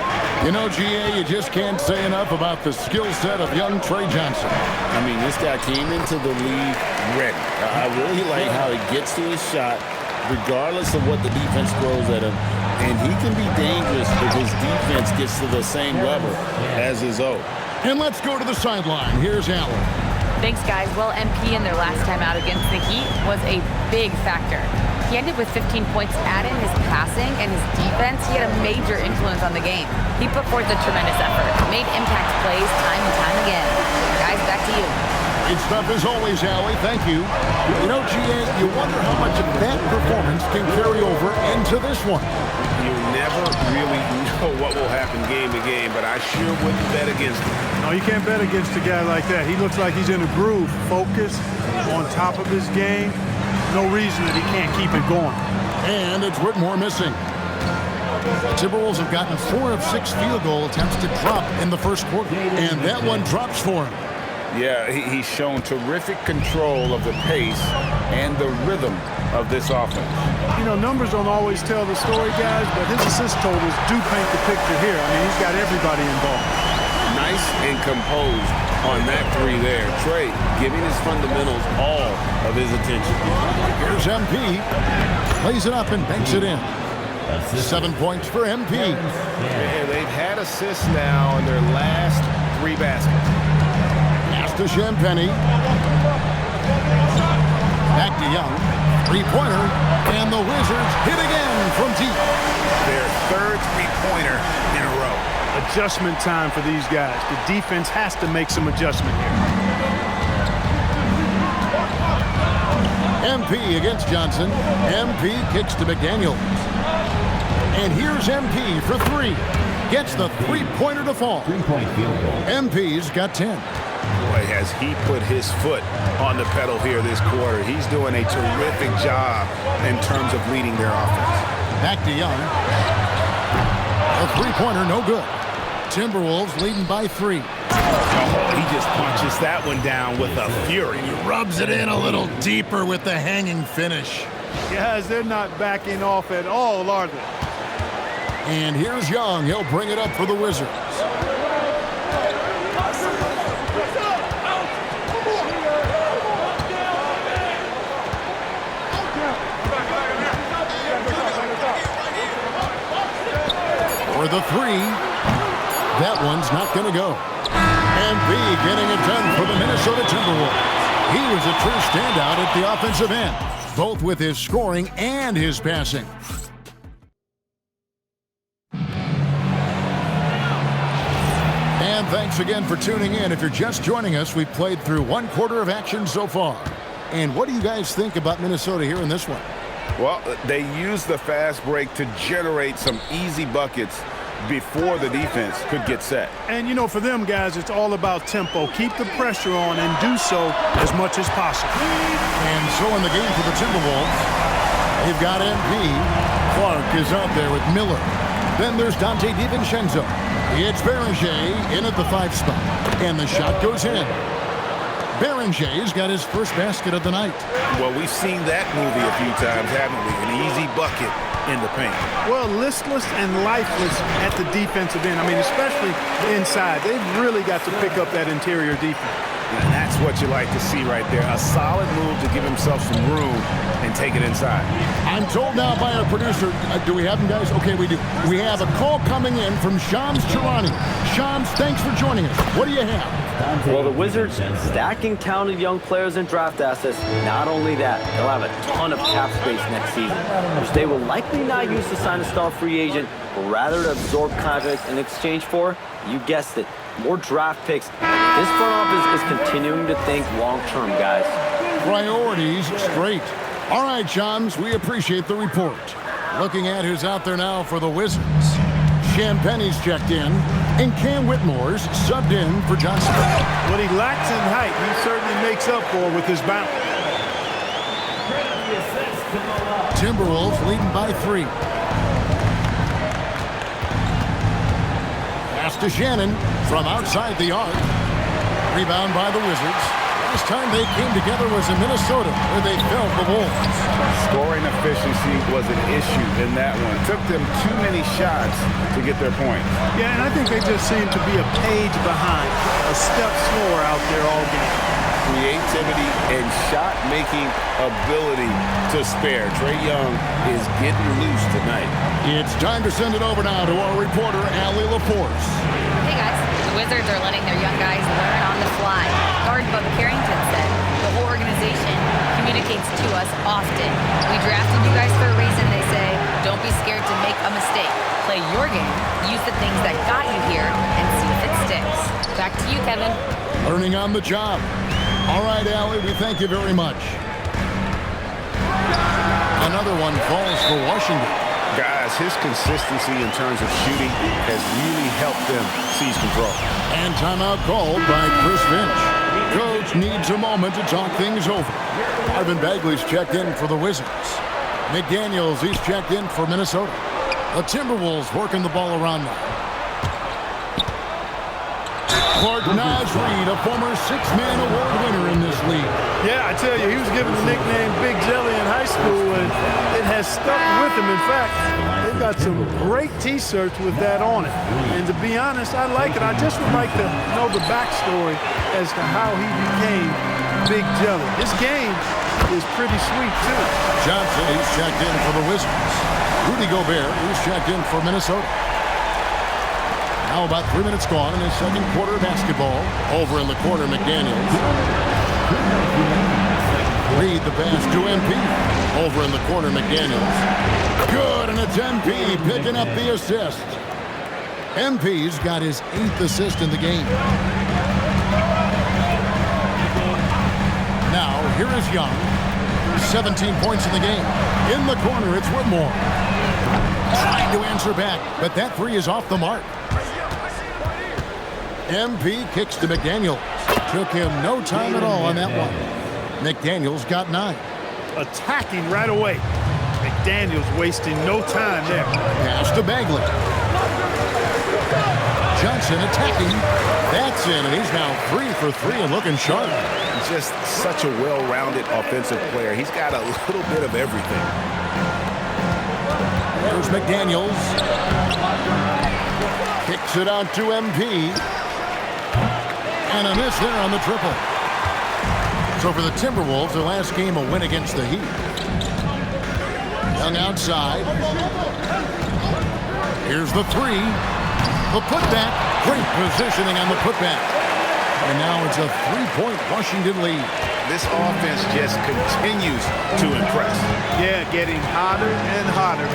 You know, GA, you just can't say enough about the skill set of young Trey Johnson. I mean, this guy came into the league ready. I really like how he gets to his shot, regardless of what the defense throws at him. And he can be dangerous if his defense gets to the same level as his own. And let's go to the sideline. Here's Allen. Thanks, guys. Well, MP in their last time out against the Heat was a big factor. He ended with 15 points. Add in his passing and his defense, he had a major influence on the game. He put forth a tremendous effort, made impact plays time and time again. Guys, back to you. Great stuff as always, Allie. Thank you. You know, GA, you wonder how much of that performance can carry over into this one. You never really know what will happen game to game, but I sure wouldn't bet against him. No, you can't bet against a guy like that. He looks like he's in a groove, focused, on top of his game. No reason that he can't keep it going. And it's Whitmore missing. Timberwolves have gotten 4 of 6 field goal attempts to drop in the first quarter, and that one drops for him. Yeah, he's shown terrific control of the pace and the rhythm of this offense. You know, numbers don't always tell the story, guys, but his assist totals do paint the picture here. I mean, he's got everybody involved. Nice and composed on that 3 there. Trey giving his fundamentals all of his attention. Here's MP. Plays it up and banks it in. 7 points for MP. And they've had assists now in their last 3 baskets. Pass to Champagny. Back to Young. 3-pointer. And the Wizards hit again from deep. Their 3rd 3-pointer in a row. Adjustment time for these guys. The defense has to make some adjustment here. MP against Johnson. MP kicks to McDaniels. And here's MP for 3. Gets the 3-pointer to fall. 3-point field goal. MP's got 10. Boy, has he put his foot on the pedal here this quarter. He's doing a terrific job in terms of leading their offense. Back to Young. A 3-pointer, no good. Timberwolves leading by 3. Oh, he just punches that one down with a fury. He rubs it in a little deeper with the hanging finish. Guys, they're not backing off at all, are they? And here's Young. He'll bring it up for the Wizards. For the 3. That one's not going to go. MP getting it done for the Minnesota Timberwolves. He was a true standout at the offensive end, both with his scoring and his passing. And thanks again for tuning in. If you're just joining us, we've played through 1 quarter of action so far. And what do you guys think about Minnesota here in this one? Well, they used the fast break to generate some easy buckets before the defense could get set. And, you know, for them, guys, it's all about tempo. Keep the pressure on and do so as much as possible. And so in the game for the Timberwolves, they've got MP. Clark is out there with Miller. Then there's Dante DiVincenzo. It's Beringer in at the 5 spot. And the shot goes in. Berenger's got his first basket of the night. Well, we've seen that movie a few times, haven't we? An easy bucket in the paint. Well, listless and lifeless at the defensive end. I mean, especially inside. They've really got to pick up that interior defense. And that's what you like to see right there. A solid move to give himself some room and take it inside. I'm told now by our producer, do we have him, guys? Okay, we do. We have a call coming in from Shams Charania. Shams, thanks for joining us. What do you have? Well, the Wizards stacking talented young players and draft assets. Not only that, they'll have a ton of cap space next season, which they will likely not use to sign a star free agent, but rather to absorb contracts in exchange for, you guessed it, more draft picks and This front office is continuing to think long-term, guys. Priorities straight. All right, Shams, we appreciate the report. Looking at who's out there now for the Wizards. Champagne's checked in, and Cam Whitmore's subbed in for Johnson. What he lacks in height, he certainly makes up for with his bounce. Timberwolves leading by 3. Pass to Shannon from outside the arc. Rebound by the Wizards. Last time they came together was in Minnesota, where they felled the Wolves. Scoring efficiency was an issue in that one. Took them too many shots to get their points. Yeah, and I think they just seem to be a page behind, a step slower out there all game. Creativity and shot-making ability to spare. Trae Young is getting loose tonight. It's time to send it over now to our reporter, Allie LaForce. Hey guys, the Wizards are letting their young guys learn on the fly. Guard Bubba Carrington said, the whole organization communicates to us often. We drafted you guys for a reason, they say. Don't be scared to make a mistake. Play your game, use the things that got you here, and see if it sticks. Back to you, Kevin. Learning on the job. All right, Allie, we thank you very much. Another one falls for Washington. Guys, his consistency in terms of shooting has really helped them seize control. And timeout called by Chris Finch. Coach needs a moment to talk things over. Marvin Bagley's checked in for the Wizards. McDaniels, he's checked in for Minnesota. The Timberwolves working the ball around now. Clark Naz Reed, a former six-man award winner in this league. Yeah, I tell you, he was given the nickname Big Jelly in high school, and it has stuck with him. In fact, they've got some great T-shirts with that on it. And to be honest, I like it. I just would like to know the backstory as to how he became Big Jelly. His game is pretty sweet, too. Johnson, he's checked in for the Wizards. Rudy Gobert, he's checked in for Minnesota. Now about 3 minutes gone in the second quarter of basketball. Over in the corner, McDaniels. Reed the pass to MP. Over in the corner, McDaniels. Good, and it's MP picking up the assist. MP's got his 8th assist in the game. Now, here is Young. 17 points in the game. In the corner, it's Whitmore. Trying to answer back, but that 3 is off the mark. MP kicks to McDaniels. Took him no time at all on that one. McDaniels got 9. Attacking right away. McDaniels wasting no time there. Pass to Bagley. Johnson attacking. That's in, and he's now 3 for 3 and looking sharp. Just such a well-rounded offensive player. He's got a little bit of everything. There's McDaniels. Kicks it out to MP. And a miss there on the triple. So for the Timberwolves, their last game a win against the Heat. Young outside. Here's the 3. The putback. Great positioning on the putback. And now it's a 3-point Washington lead. This offense just continues to impress. Yeah, getting hotter and hotter.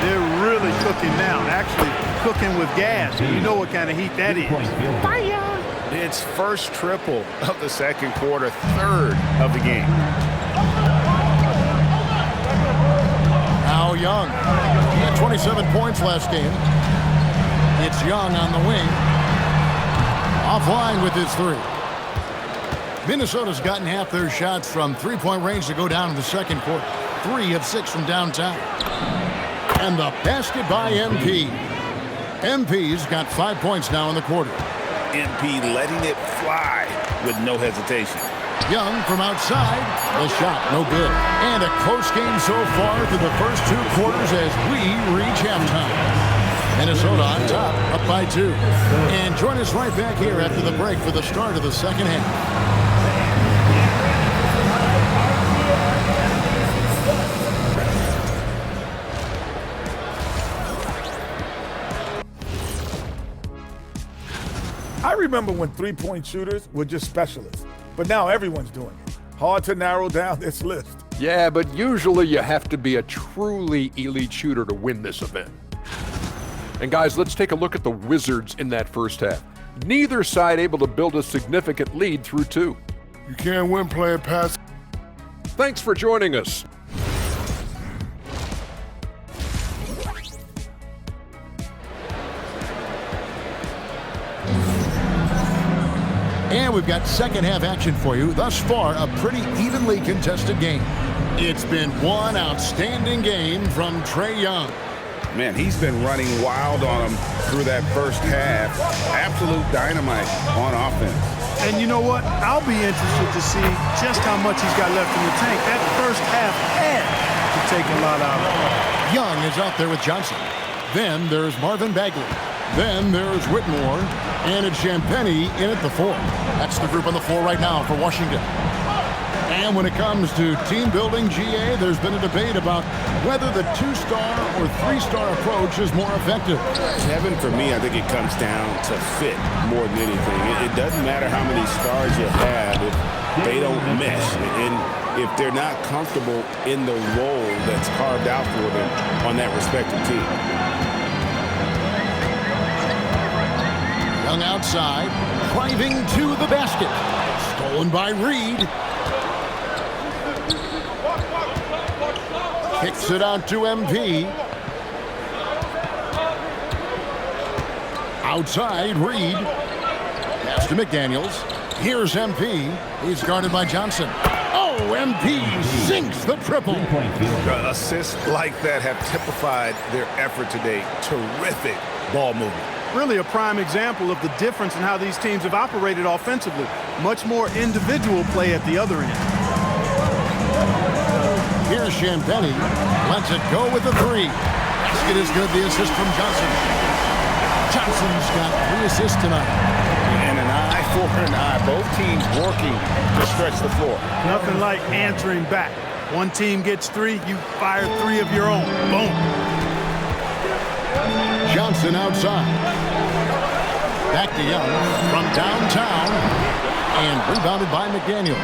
They're really cooking now. Actually cooking with gas. You know what kind of heat that is. Fire! It's first triple of the second quarter, 3rd of the game. Now Young. He had 27 points last game. It's Young on the wing. Offline with his 3. Minnesota's gotten half their shots from three-point range to go down in the second quarter. 3 of 6 from downtown. And the basket by MP. MP's got 5 points now in the quarter. MP letting it fly with no hesitation. Young from outside. The shot, no good. And a close game so far through the first 2 quarters as we reach halftime. Minnesota on top, up by 2. And join us right back here after the break for the start of the second half. I remember when three-point shooters were just specialists, but now everyone's doing it. Hard to narrow down this list. Yeah, but usually you have to be a truly elite shooter to win this event. And guys, let's take a look at the Wizards in that first half. Neither side able to build a significant lead through 2. You can't win playing pass. Thanks for joining us. And we've got second half action for you. Thus far, a pretty evenly contested game. It's been one outstanding game from Trae Young. Man, he's been running wild on him through that first half. Absolute dynamite on offense. And you know what? I'll be interested to see just how much he's got left in the tank. That first half had to take a lot out of him. Young is out there with Johnson. Then there's Marvin Bagley. Then there's Whitmore. And it's Champagnie in at the 4. That's the group on the floor right now for Washington. And when it comes to team building, GA, there's been a debate about whether the 2-star or 3-star approach is more effective. Kevin, for me, I think it comes down to fit more than anything. It doesn't matter how many stars you have if they don't mesh. And if they're not comfortable in the role that's carved out for them on that respective team. Young outside, driving to the basket. Stolen by Reed. Kicks it out to MP. Outside, Reed. Pass to McDaniels. Here's MP. He's guarded by Johnson. Oh, MP sinks the triple. Assists like that have typified their effort today. Terrific ball movement. Really a prime example of the difference in how these teams have operated offensively. Much more individual play at the other end. Here's Champagnie. Lets it go with the 3. Basket is good. The assist from Johnson. Johnson's got 3 assists tonight. And an eye for an eye. Both teams working to stretch the floor. Nothing like answering back. One team gets 3, you fire 3 of your own. Boom. Johnson outside. Back to Young from downtown. And rebounded by McDaniels.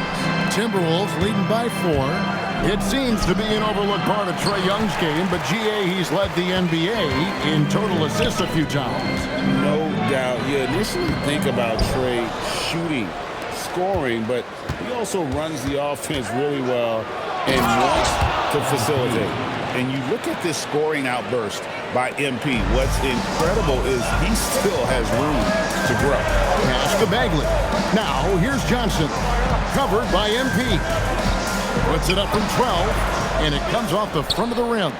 Timberwolves leading by 4. It seems to be an overlooked part of Trae Young's game, but GA, he's led the NBA in total assists a few times. No doubt. You initially think about Trae shooting, scoring, but he also runs the offense really well and wants to facilitate. And you look at this scoring outburst by MP. What's incredible is he still has room to grow. Pass to Bagley. Now here's Johnson, covered by MP. Puts it up from 12, and it comes off the front of the rim.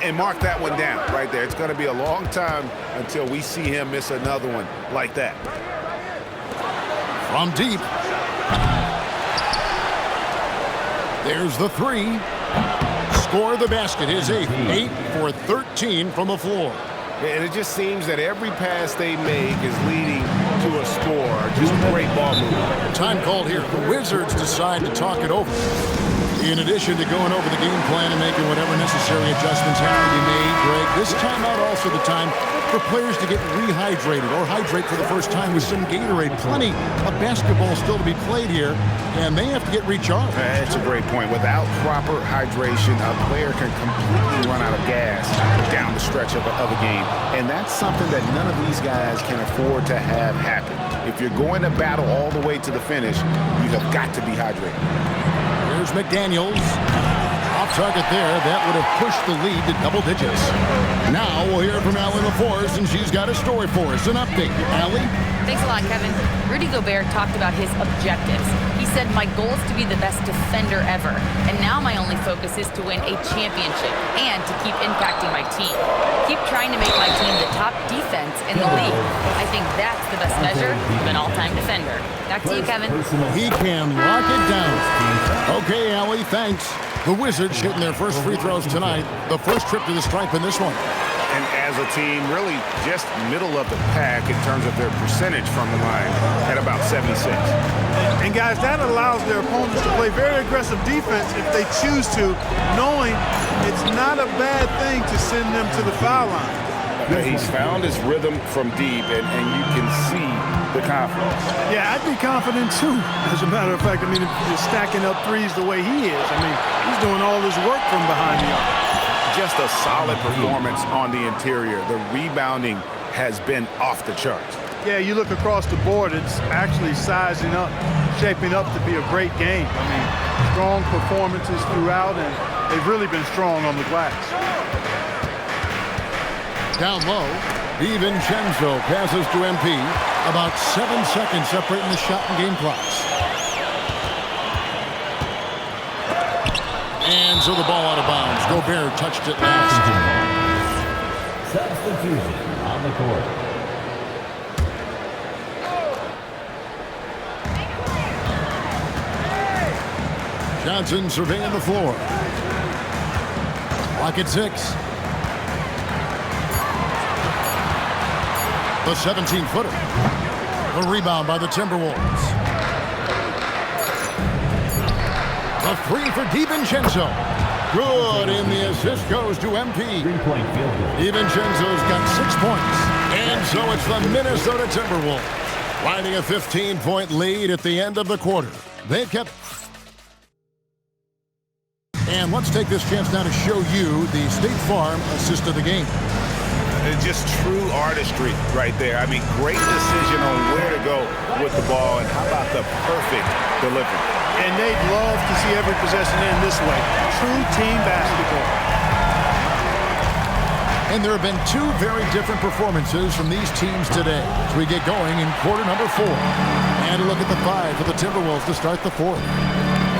And mark that one down right there. It's going to be a long time until we see him miss another one like that. From deep. There's the 3. Score the basket. His 8th. 8 for 13 from the floor. And it just seems that every pass they make is leading to a score. Just great ball movement. Time called here. The Wizards decide to talk it over. In addition to going over the game plan and making whatever necessary adjustments have to be made, Greg, this timeout also the time for players to get rehydrated or hydrate for the first time with some Gatorade. Plenty of basketball still to be played here, and they have to get recharged. That's a great point. Without proper hydration, a player can completely run out of gas down the stretch of a game. And that's something that none of these guys can afford to have happen. If you're going to battle all the way to the finish, you have got to be hydrated. Here's McDaniels. Off target there. That would have pushed the lead to double digits. Now we'll hear from Allie LaForce, and she's got a story for us. An update. Allie? Thanks a lot, Kevin. Rudy Gobert talked about his objectives. He said, my goal is to be the best defender ever. And now my only focus is to win a championship and to keep impacting my team. Keep trying to make my team the top defense in the league. I think that's the best measure of an all-time defender. Back to you, Kevin. He can lock it down. Okay, Allie, thanks. The Wizards hitting their first free throws tonight. The first trip to the stripe in this one. And as a team, really just middle of the pack in terms of their percentage from the line at about 76. And guys, that allows their opponents to play very aggressive defense if they choose to, knowing it's not a bad thing to send them to the foul line. He's found his rhythm from deep, and you can see the confidence. Yeah, I'd be confident too. As a matter of fact, I mean, if you're stacking up threes the way he is, I mean, he's doing all his work from behind the arc. Just a solid performance on the interior. The rebounding has been off the charts. Yeah, you look across the board, it's actually sizing up, shaping up to be a great game. I mean, strong performances throughout, and they've really been strong on the glass. Down low, DiVincenzo passes to MP. About 7 seconds separating the shot and game clocks. And so the ball out of bounds. Gobert touched it last. Substitution on the court. Johnson surveying the floor. Clock at 6. The 17-footer. The rebound by the Timberwolves. The three for DiVincenzo. Good, and the assist goes to MP. DiVincenzo's got 6 points. And so it's the Minnesota Timberwolves riding a 15-point lead at the end of the quarter. They've kept... And let's take this chance now to show you the State Farm assist of the game. It's just true artistry right there. I mean, great decision on where to go with the ball, and how about the perfect delivery. And they'd love to see every possession end this way. True team basketball. And there have been 2 very different performances from these teams today as we get going in quarter number 4. And a look at the 5 for the Timberwolves to start the 4th.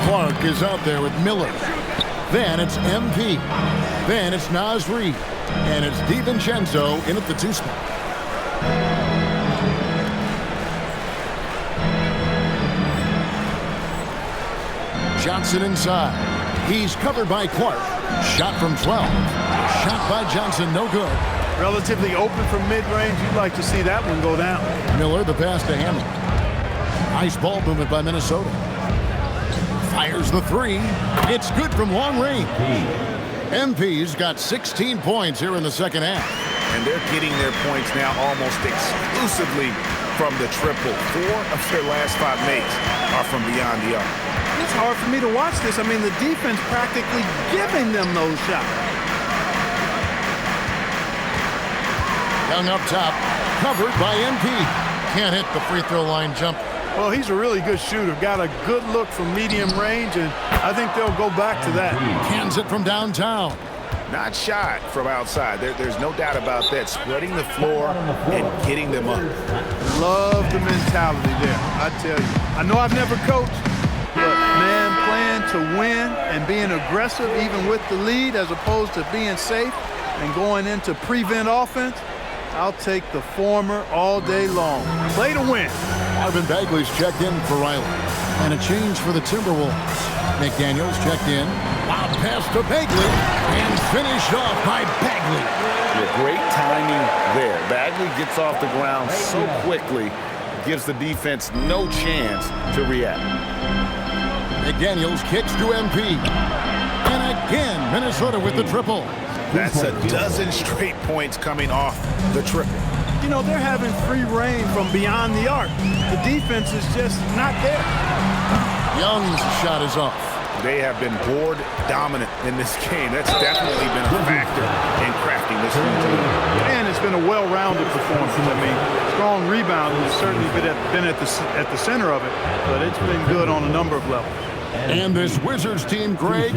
Clark is out there with Miller. Then it's MP. Then it's Naz Reid. And it's DiVincenzo in at the 2 spot. Johnson inside. He's covered by Clark. Shot from 12. Shot by Johnson, no good. Relatively open from mid-range. You'd like to see that one go down. Miller, the pass to Hammond. Nice ball movement by Minnesota. Fires the 3. It's good from long range. MP's got 16 points here in the second half. And they're getting their points now almost exclusively from the triple. 4 of their last 5 makes are from beyond the arc. It's hard for me to watch this. I mean, the defense practically giving them those shots. Young up top, covered by MP. Can't hit the free throw line jump. Well, he's a really good shooter. Got a good look from medium range, and I think they'll go back to that. Cans it from downtown. Not shot from outside. There's no doubt about that. Spreading the floor and getting them up. Love the mentality there, I tell you. I know I've never coached, but, man, playing to win and being aggressive even with the lead as opposed to being safe and going into prevent offense, I'll take the former all day long. Play to win. Marvin Bagley's checked in for Riley. And a change for the Timberwolves. McDaniels checked in. Lob pass to Bagley. And finished off by Bagley. Yeah, great timing there. Bagley gets off the ground so quickly, gives the defense no chance to react. McDaniels kicks to MP. And again, Minnesota with the triple. That's a dozen straight points coming off the triple. You know, they're having free reign from beyond the arc. The defense is just not there. Young's shot is off. They have been board dominant in this game. That's definitely been a factor in crafting this team. And it's been a well-rounded performance. I mean, strong rebounding has certainly been at the center of it, but it's been good on a number of levels. And this Wizards team, Greg,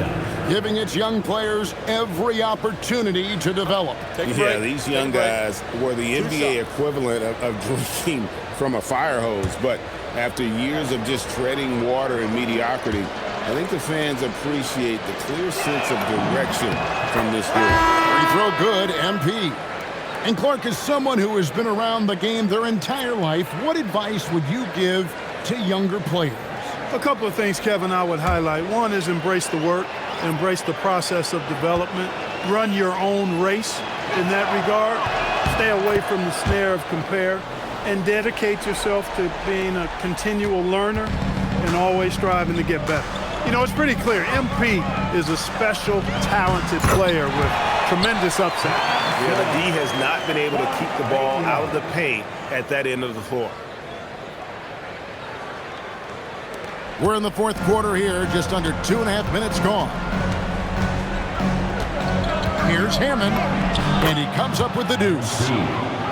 giving its young players every opportunity to develop. Yeah, these young guys were the NBA equivalent of drinking from a fire hose. But after years of just treading water and mediocrity, I think the fans appreciate the clear sense of direction from this group. Free throw good, MP. And Clark, is someone who has been around the game their entire life. What advice would you give to younger players? A couple of things, Kevin, I would highlight. One is embrace the work, embrace the process of development, run your own race in that regard, stay away from the snare of compare, and dedicate yourself to being a continual learner and always striving to get better. You know, it's pretty clear. MP is a special, talented player with tremendous upside. Yeah, the D has not been able to keep the ball out of the paint at that end of the floor. We're in the fourth quarter here, just under 2.5 minutes gone. Here's Hammond, and he comes up with the deuce.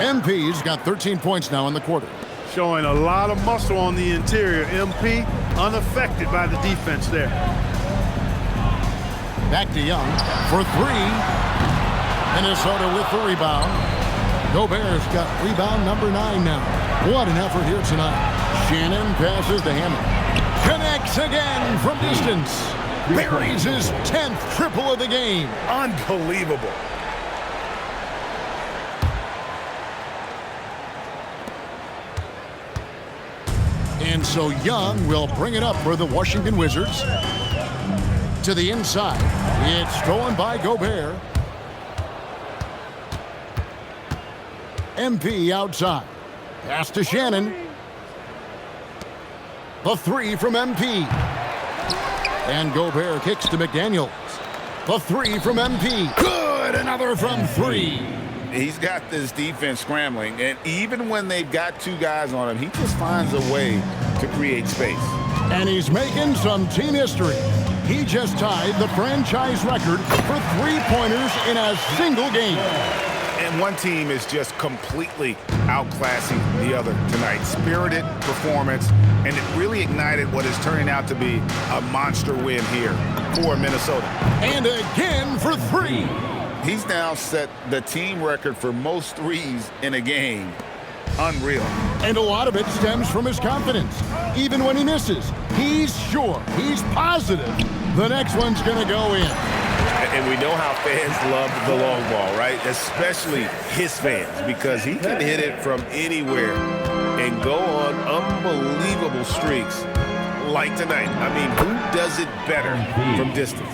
MP's got 13 points now in the quarter. Showing a lot of muscle on the interior. MP unaffected by the defense there. Back to Young for three. Minnesota with the rebound. Gobert's got rebound number 9 now. What an effort here tonight. Shannon passes to Hammond. Connects again from distance. Buries his 10th triple of the game. Unbelievable. And so Young will bring it up for the Washington Wizards. To the inside. It's stolen by Gobert. MP outside. Pass to Shannon. The three from MP. And Gobert kicks to McDaniels. The three from MP. Good! Another from 3. He's got this defense scrambling, and even when they've got 2 guys on him, he just finds a way to create space. And he's making some team history. He just tied the franchise record for 3-pointers in a single game. And one team is just completely outclassing the other tonight. Spirited performance, and it really ignited what is turning out to be a monster win here for Minnesota. And again for 3. He's now set the team record for most threes in a game. Unreal. And a lot of it stems from his confidence. Even when he misses, he's sure, he's positive the next one's going to go in. And we know how fans love the long ball, right? Especially his fans, because he can hit it from anywhere and go on unbelievable streaks like tonight. I mean, who does it better from distance?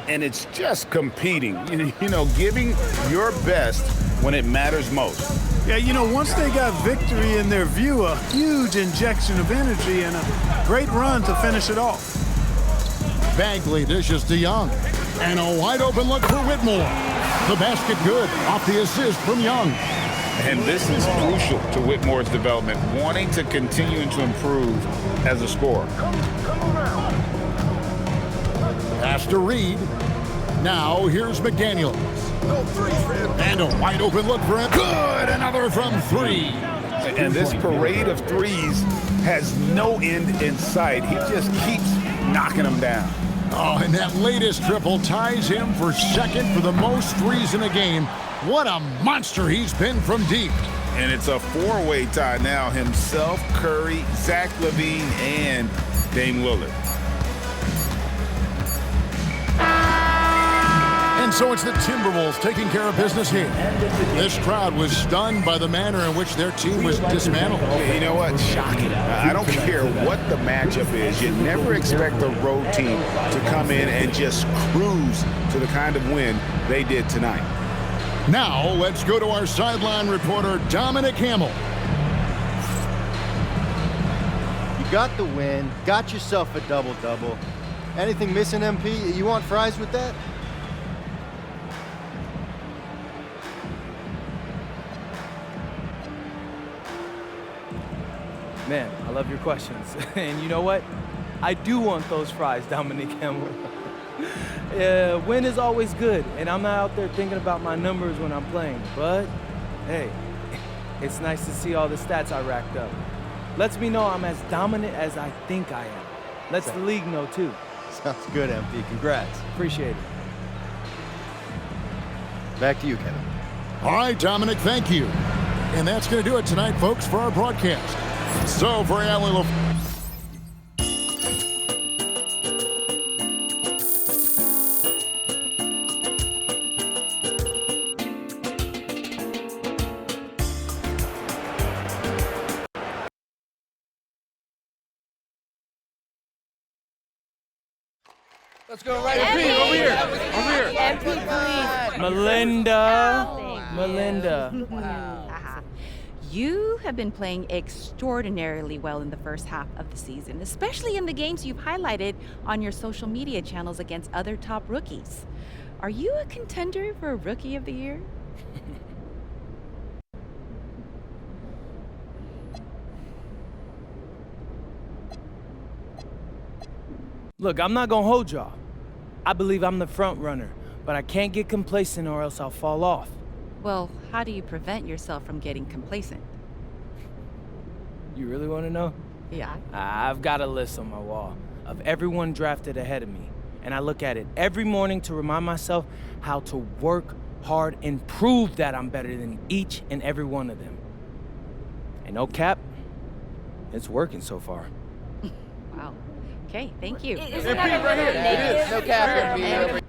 And it's just competing, you know, giving your best when it matters most. Yeah, you know, once they got victory in their view, a huge injection of energy and a great run to finish it off. Bagley dishes to Young. And a wide open look for Whitmore. The basket good off the assist from Young. And this is crucial to Whitmore's development, wanting to continue to improve as a scorer. Pass to Reed. Now here's McDaniels. And a wide open look for him. Good! Another from 3. And this parade of threes has no end in sight. He just keeps knocking them down. Oh, and that latest triple ties him for second for the most threes in a game. What a monster he's been from deep. And it's a 4-way tie now. Himself, Curry, Zach LaVine, and Dame Lillard. And so it's the Timberwolves taking care of business here. This crowd was stunned by the manner in which their team was dismantled. You know what? Shocking. I don't care what the matchup is. You never expect a road team to come in and just cruise to the kind of win they did tonight. Now let's go to our sideline reporter, Dominic Hamill. You got the win, got yourself a double-double. Anything missing, MP? You want fries with that? Man, I love your questions. And you know what? I do want those fries, Dominic Hamill. Win is always good, and I'm not out there thinking about my numbers when I'm playing. But, hey, it's nice to see all the stats I racked up. Lets me know I'm as dominant as I think I am. Lets the league know, too. Sounds good, MP. Congrats. Appreciate it. Back to you, Kevin. All right, Dominic, thank you. And that's going to do it tonight, folks, for our broadcast. So for Alan Let's go right MP, over here. Over here. MP, please. Melinda. You have been playing extraordinarily well in the first half of the season, especially in the games you've highlighted on your social media channels against other top rookies. Are you a contender for Rookie of the Year? Look, I'm not gonna hold y'all. I believe I'm the front runner, but I can't get complacent or else I'll fall off. Well, how do you prevent yourself from getting complacent? You really want to know? Yeah. I've got a list on my wall of everyone drafted ahead of me. And I look at it every morning to remind myself how to work hard and prove that I'm better than each and every one of them. And no cap, it's working so far. Wow. Okay, thank you. Isn't that right here? It is. No cap.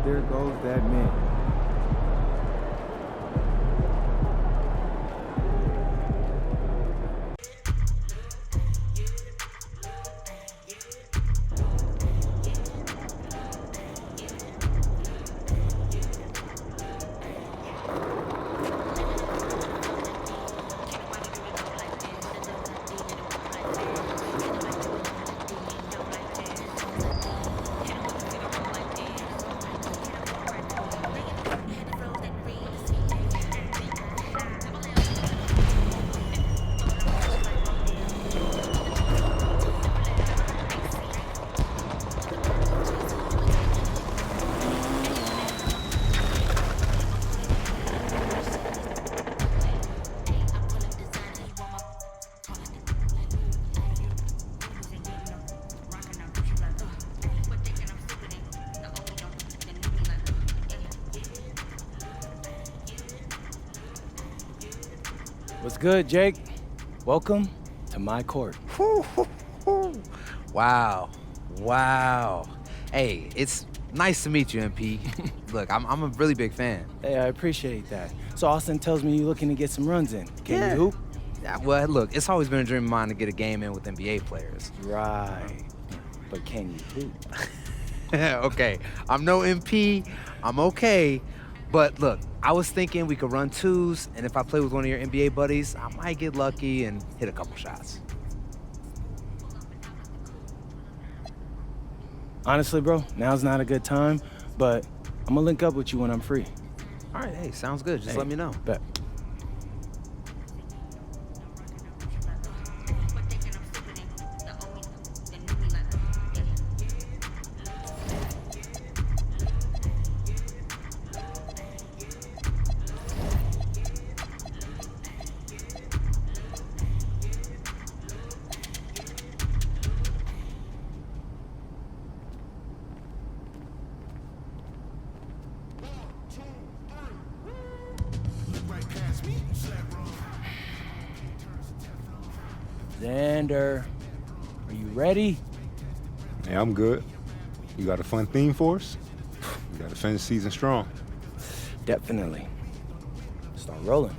There goes that man. What's good, Jake? Welcome to my court. Wow. Wow. Hey, it's nice to meet you, MP. Look, I'm a really big fan. Hey, I appreciate that. So Austin tells me you're looking to get some runs in. Can you hoop? Yeah, well, look, it's always been a dream of mine to get a game in with NBA players. Right. But can you hoop? Okay, I'm no MP. I'm okay. But look, I was thinking we could run twos, and if I play with one of your NBA buddies, I might get lucky and hit a couple shots. Honestly, bro, now's not a good time, but I'm gonna link up with you when I'm free. All right, hey, sounds good. Just let me know. Bet. Xander, are you ready? Hey, I'm good. You got a fun theme for us? We got to finish the season strong. Definitely. Start rolling.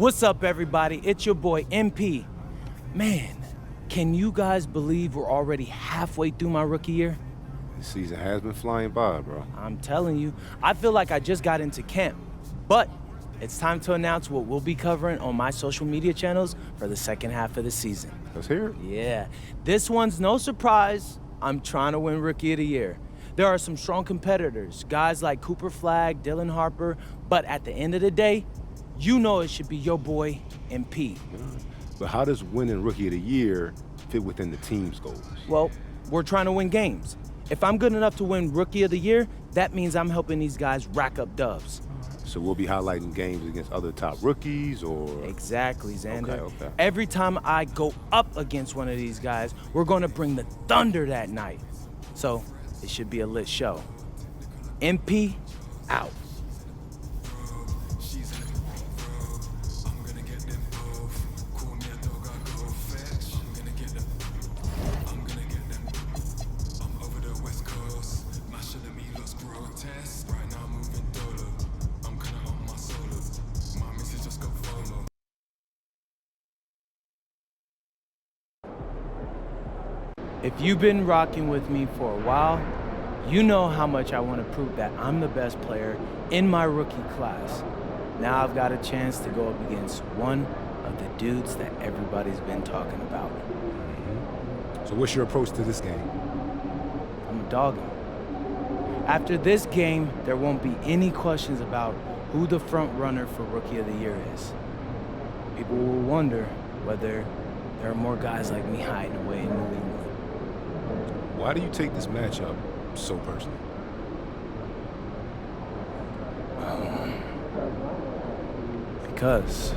What's up, everybody? It's your boy, MP. Man, can you guys believe we're already halfway through my rookie year? The season has been flying by, bro. I'm telling you, I feel like I just got into camp. But it's time to announce what we'll be covering on my social media channels for the second half of the season. Let's hear it. Yeah, this one's no surprise. I'm trying to win Rookie of the Year. There are some strong competitors, guys like Cooper Flagg, Dylan Harper, but at the end of the day, you know it should be your boy, MP. But how does winning Rookie of the Year fit within the team's goals? Well, we're trying to win games. If I'm good enough to win Rookie of the Year, that means I'm helping these guys rack up dubs. So we'll be highlighting games against other top rookies, or? Exactly, Xander. Okay. Every time I go up against one of these guys, we're gonna bring the thunder that night. So it should be a lit show. MP, out. If you've been rocking with me for a while, you know how much I want to prove that I'm the best player in my rookie class. Now I've got a chance to go up against one of the dudes that everybody's been talking about. So what's your approach to this game? I'm a dogging. After this game, there won't be any questions about who the front runner for Rookie of the Year is. People will wonder whether there are more guys like me hiding away in New England. Why do you take this matchup so personally? Because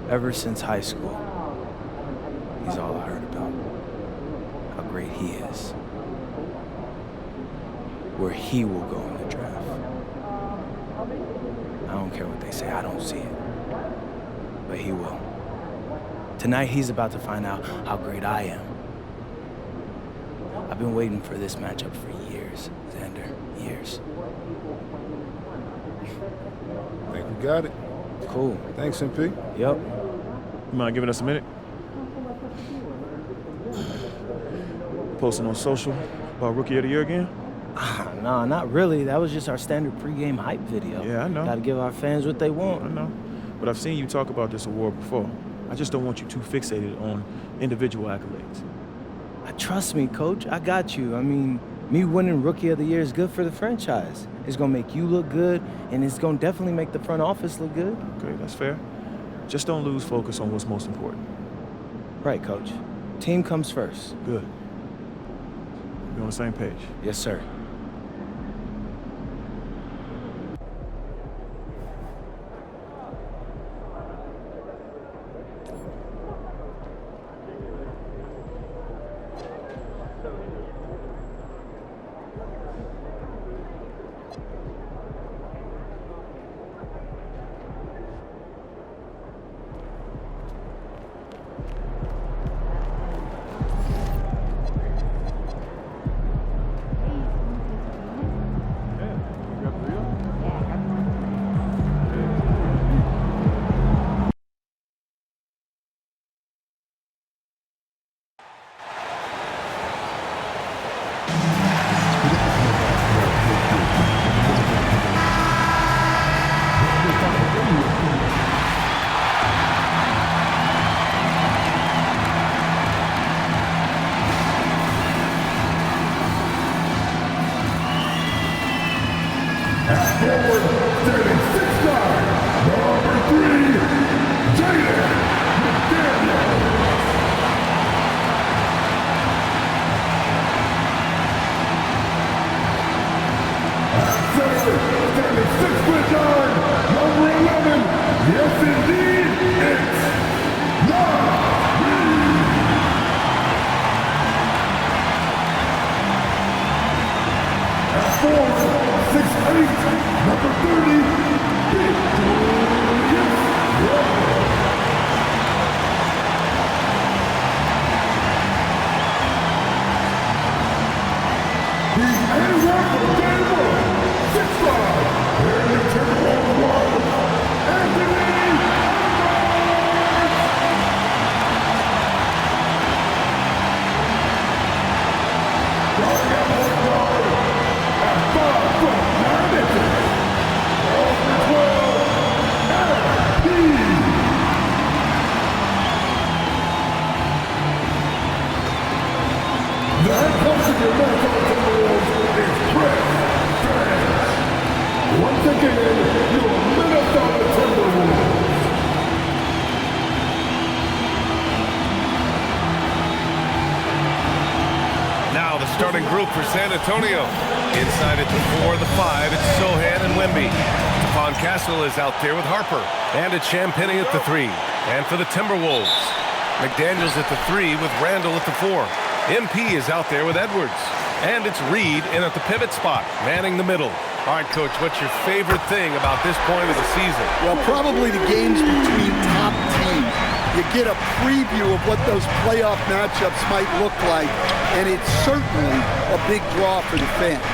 ever since high school, he's all I heard about. How great he is. Where he will go in the draft. I don't care what they say, I don't see it. But he will. Tonight, he's about to find out how great I am. I've been waiting for this matchup for years, Xander, years. I think we got it. Cool. Thanks, MP. Yep. You mind giving us a minute? Posting on social about Rookie of the Year again? Nah, not really. That was just our standard pregame hype video. Yeah, I know. Gotta give our fans what they want. I know. But I've seen you talk about this award before. I just don't want you too fixated on individual accolades. Trust me, Coach. I got you. I mean, me winning Rookie of the Year is good for the franchise. It's gonna make you look good, and it's gonna definitely make the front office look good. Okay, that's fair. Just don't lose focus on what's most important. Right, Coach. Team comes first. Good. You on the same page? Yes, sir. He's anyone from day one. 6'5", barely turn on one. Coaching your Minnesota Timberwolves is Chris Finch. Once again, your Minnesota Timberwolves. Now the starting group for San Antonio. Inside at the 4, the 5, it's Sochan and Wemby. Stephon Castle is out there with Harper. And it's Champagnie at the 3. And for the Timberwolves, McDaniels at the 3 with Randall at the 4. MP is out there with Edwards. And it's Reed in at the pivot spot, manning the middle. All right, Coach, what's your favorite thing about this point of the season? Well, probably the games between top teams. You get a preview of what those playoff matchups might look like, and it's certainly a big draw for the fans.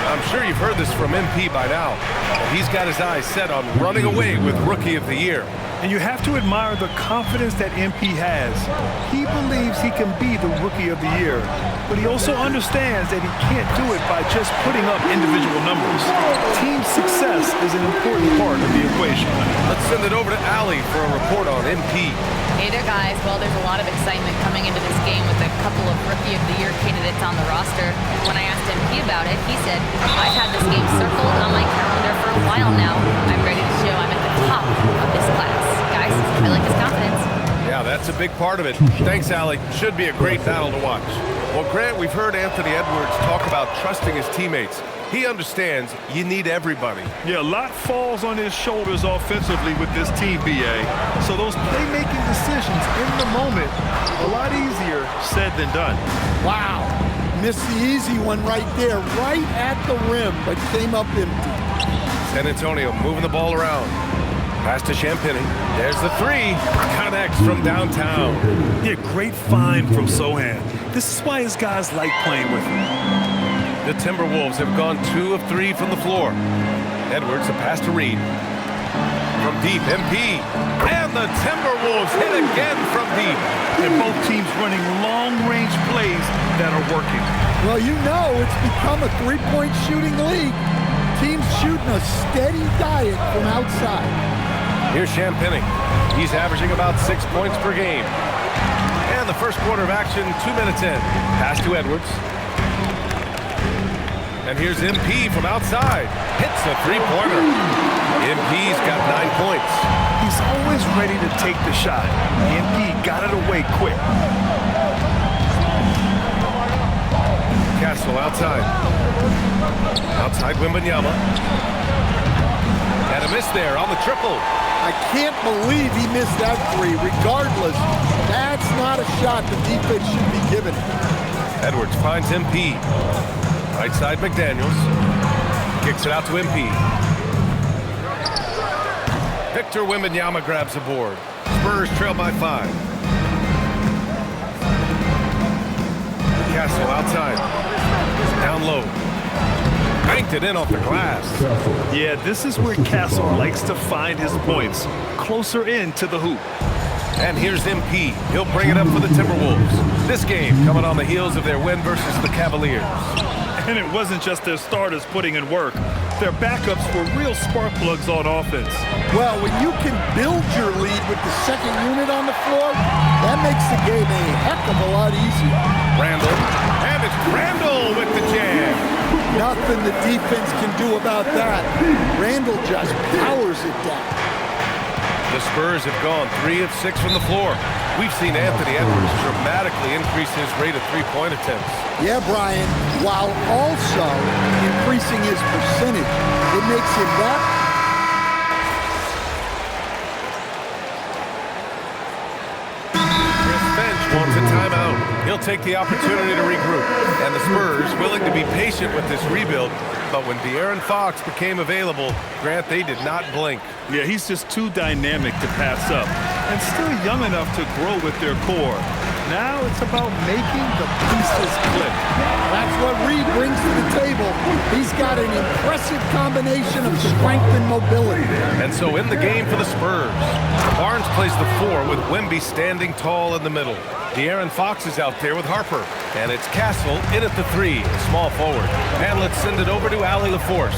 I'm sure you've heard this from MP by now. He's got his eyes set on running away with Rookie of the Year. And you have to admire the confidence that MP has. He believes he can be the Rookie of the Year, but he also understands that he can't do it by just putting up individual numbers. Team success is an important part of the equation. Let's send it over to Allie for a report on MP. Hey there, guys. Well, there's a lot of excitement coming into this game with a couple of Rookie of the Year candidates on the roster. When I asked MP about it, he said, I've had this game circled on my calendar for a while now. I'm ready to show I'm at the top of this class. Guys, I like his confidence. Yeah, that's a big part of it. Thanks, Allie. Should be a great battle to watch. Well, Grant, we've heard Anthony Edwards talk about trusting his teammates. He understands you need everybody. Yeah, a lot falls on his shoulders offensively with this team, BA. So those playmaking decisions in the moment, a lot easier said than done. Wow. Missed the easy one right there, right at the rim, but came up empty. San Antonio moving the ball around. Pass to Champagnie. There's the 3. Connects from downtown. Yeah, great find from Sochan. This is why his guys like playing with him. The Timberwolves have gone 2 of 3 from the floor. Edwards, a pass to Reed. From deep, MP. And the Timberwolves hit again from deep. And both teams running long-range plays that are working. Well, you know it's become a three-point shooting league. Teams shooting a steady diet from outside. Here's Champagnie. He's averaging about 6 points per game. And the first quarter of action, 2 minutes in. Pass to Edwards. And here's MP from outside. Hits a three-pointer. MP's got 9 points. He's always ready to take the shot. MP got it away quick. Castle outside. Outside Wembanyama. And a miss there on the triple. I can't believe he missed that 3. Regardless, that's not a shot the defense should be giving him. Edwards finds MP. Right side McDaniels. Kicks it out to MP. Victor Wembanyama grabs the board. Spurs trail by 5. Castle outside. Down low. Banked it in off the glass. Yeah, this is where Castle likes to find his points. Closer in to the hoop. And here's MP. He'll bring it up for the Timberwolves. This game coming on the heels of their win versus the Cavaliers. And it wasn't just their starters putting in work. Their backups were real spark plugs on offense. Well, when you can build your lead with the second unit on the floor, that makes the game a heck of a lot easier. Randall. And it's Randall with the jam. Nothing the defense can do about that. Randall just powers it down. The Spurs have gone 3 of 6 from the floor. We've seen Anthony Edwards dramatically increase his rate of three-point attempts. Yeah, Brian, while also increasing his percentage. It makes him that. Chris Finch wants a timeout. He'll take the opportunity to regroup. And the Spurs willing to be patient with this rebuild. But when De'Aaron Fox became available, Grant, they did not blink. Yeah, he's just too dynamic to pass up. And still young enough to grow with their core. Now it's about making the pieces click. That's what Reed brings to the table. He's got an impressive combination of strength and mobility. And so in the game for the Spurs, Barnes plays the 4 with Wemby standing tall in the middle. De'Aaron Fox is out there with Harper. And it's Castle in at the 3, small forward. And let's send it over to Allie LaForce.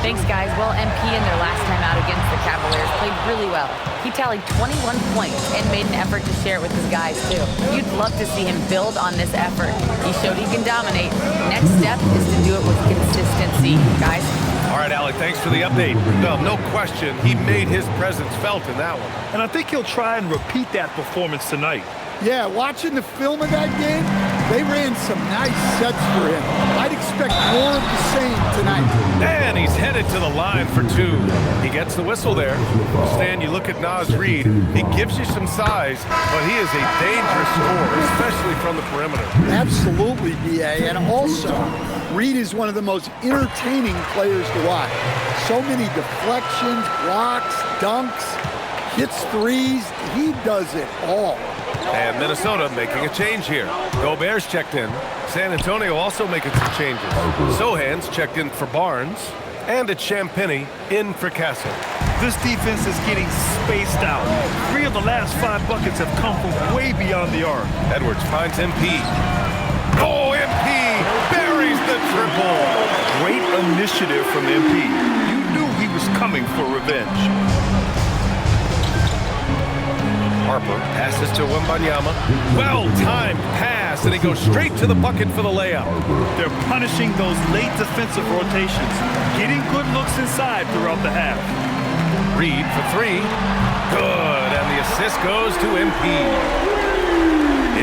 Thanks, guys. Well, MP in their last time out against the Cavaliers played really well. He tallied 21 points and made an effort to share it with his guys, too. You'd love to see him build on this effort. He showed he can dominate. Next step is to do it with consistency, guys. All right, Alec, thanks for the update. No question, he made his presence felt in that one. And I think he'll try and repeat that performance tonight. Yeah, watching the film of that game, they ran some nice sets for him. I'd expect more of the same tonight. And he's headed to the line for two. He gets the whistle there. Stan, you look at Naz Reid. He gives you some size, but he is a dangerous scorer, especially from the perimeter. Absolutely, B.A. And also, Reid is one of the most entertaining players to watch. So many deflections, blocks, dunks, hits threes. He does it all. And Minnesota making a change here. Gobert's checked in. San Antonio also making some changes. Sohan's checked in for Barnes. And it's Champagnie in for Castle. This defense is getting spaced out. 3 of the last 5 buckets have come from way beyond the arc. Edwards finds MP. Oh, MP buries the triple. Great initiative from MP. You knew he was coming for revenge. Harper passes to Wembanyama. Well-timed pass, and he goes straight to the bucket for the layup. They're punishing those late defensive rotations, getting good looks inside throughout the half. Reid for 3. Good, and the assist goes to MP.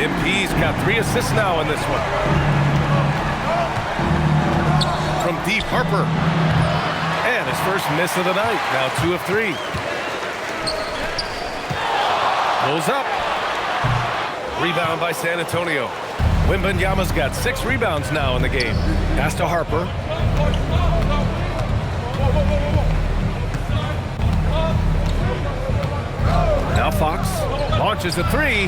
MP's got 3 assists now in this one. From deep, Harper. And his first miss of the night, now 2 of 3. Pulls up. Rebound by San Antonio. Wembanyama's got 6 rebounds now in the game. Pass to Harper. Now Fox launches a 3.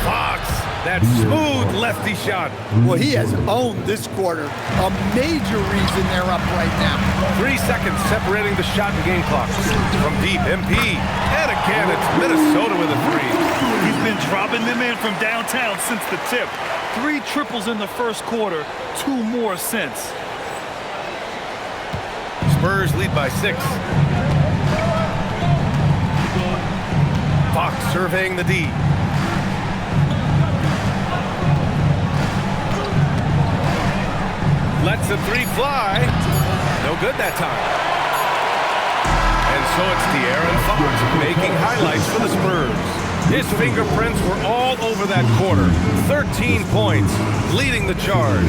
Fox, that smooth lefty shot. Well, he has owned this quarter. A major reason they're up right now. 3 seconds separating the shot and game clock. From deep, MP. And again, it's Minnesota with a 3. He's been dropping them in from downtown since the tip. 3 triples in the first quarter, 2 more since. Spurs lead by 6. Fox surveying the D. Lets the 3 fly. No good that time. And so it's De'Aaron Fox making highlights for the Spurs. His fingerprints were all over that quarter. 13 points, leading the charge.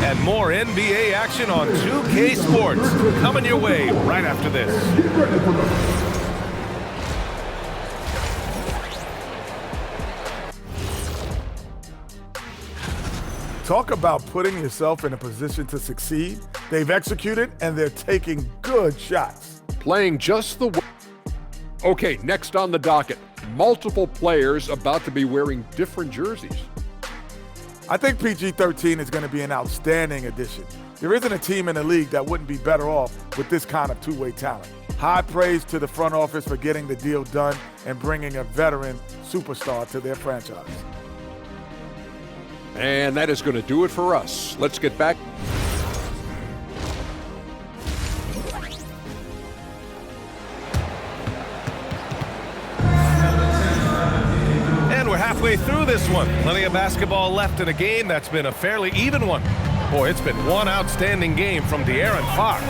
And more NBA action on 2K Sports coming your way right after this. Talk about putting yourself in a position to succeed. They've executed, and they're taking good shots. Playing just the way. Okay, next on the docket, multiple players about to be wearing different jerseys. I think PG-13 is going to be an outstanding addition. There isn't a team in the league that wouldn't be better off with this kind of two-way talent. High praise to the front office for getting the deal done and bringing a veteran superstar to their franchise. And that is going to do it for us. Let's get back. And we're halfway through this one. Plenty of basketball left in a game that's been a fairly even one. Boy, it's been one outstanding game from De'Aaron Fox.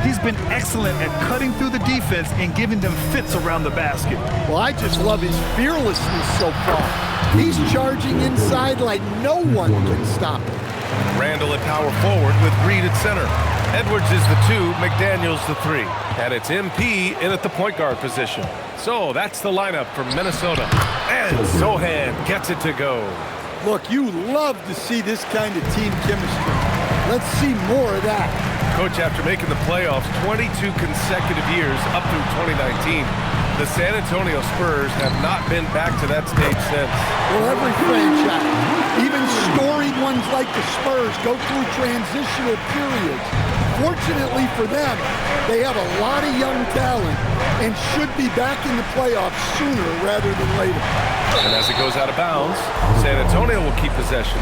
He's been excellent at cutting through the defense and giving them fits around the basket. Well, I just love his fearlessness so far. He's charging inside like no one can stop him. Randall at power forward with Reid at center. Edwards is the 2, McDaniels the 3. And it's MP in at the point guard position. So that's the lineup for Minnesota. And Sohan gets it to go. Look, you love to see this kind of team chemistry. Let's see more of that. Coach, after making the playoffs 22 consecutive years up through 2019, the San Antonio Spurs have not been back to that stage since. Well, every franchise, even storied ones like the Spurs, go through transitional periods. Fortunately for them, they have a lot of young talent and should be back in the playoffs sooner rather than later. And as it goes out of bounds, San Antonio will keep possession.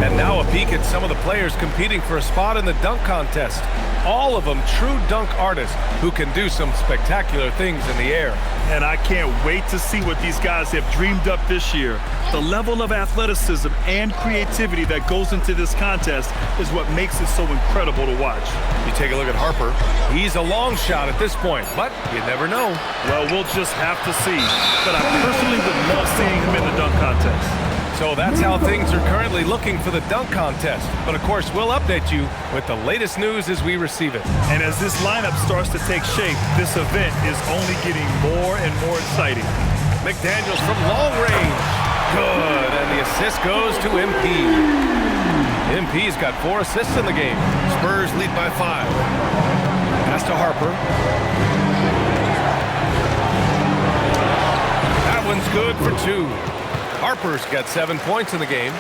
And now a peek at some of the players competing for a spot in the dunk contest. All of them true dunk artists who can do some spectacular things in the air. And I can't wait to see what these guys have dreamed up this year. The level of athleticism and creativity that goes into this contest is what makes it so incredible to watch. You take a look at Harper. He's a long shot at this point, but you never know. Well, we'll just have to see. But I personally would love seeing him in the dunk contest. So that's how things are currently looking for the dunk contest. But of course, we'll update you with the latest news as we receive it. And as this lineup starts to take shape, this event is only getting more and more exciting. McDaniels from long range. Good, and the assist goes to MP. MP's got 4 assists in the game. Spurs lead by 5. Pass to Harper. That one's good for 2. Harper's got 7 points in the game.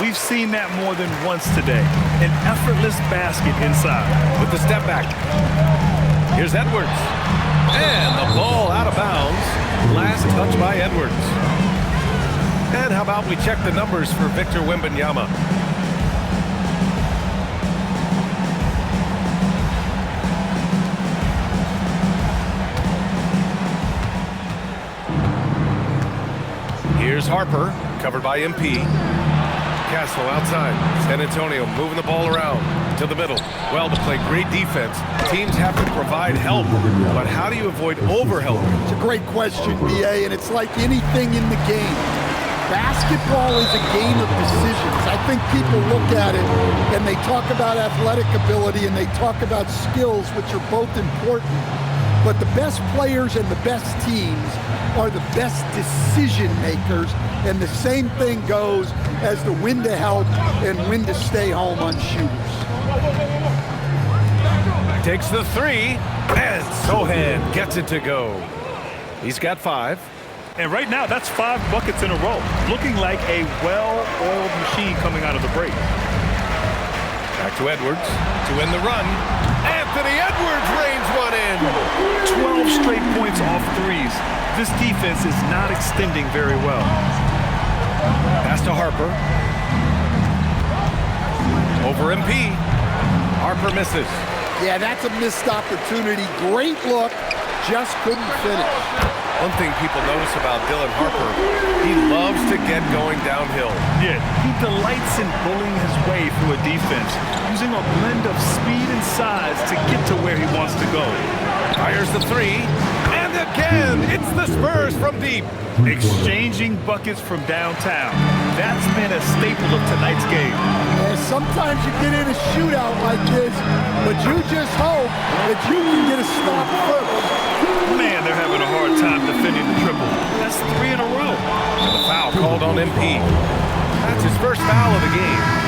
We've seen that more than once today. An effortless basket inside. With the step back. Here's Edwards. And the ball out of bounds. Last touch by Edwards. And how about we check the numbers for Victor Wembanyama? Here's Harper, covered by MP. Castle outside. San Antonio moving the ball around to the middle. Well, to play great defense, teams have to provide help. But how do you avoid overhelp? It's a great question, BA, and it's like anything in the game. Basketball is a game of decisions. I think people look at it and they talk about athletic ability and they talk about skills, which are both important. But the best players and the best teams are the best decision makers, and the same thing goes as the when to help and when to stay home on shooters. Takes the 3, and Sohan gets it to go. He's got 5. And right now, that's 5 buckets in a row. Looking like a well-oiled machine coming out of the break. Back to Edwards to win the run. Anthony Edwards rains one in. 12 straight points off threes. This defense is not extending very well. Pass to Harper. Over MP. Harper misses. Yeah, that's a missed opportunity. Great look, just couldn't finish. One thing people notice about Dylan Harper, he loves to get going downhill. Yeah, he delights in bullying his way through a defense, using a blend of speed and size to get to where he wants to go. Fires the 3, and again, it's the Spurs from deep. Exchanging buckets from downtown. That's been a staple of tonight's game. Yeah, sometimes you get in a shootout like this, but you just hope that you can get a stop first. Man, they're having a hard time defending the triple. That's 3 in a row. And the foul called on MP. That's his first foul of the game.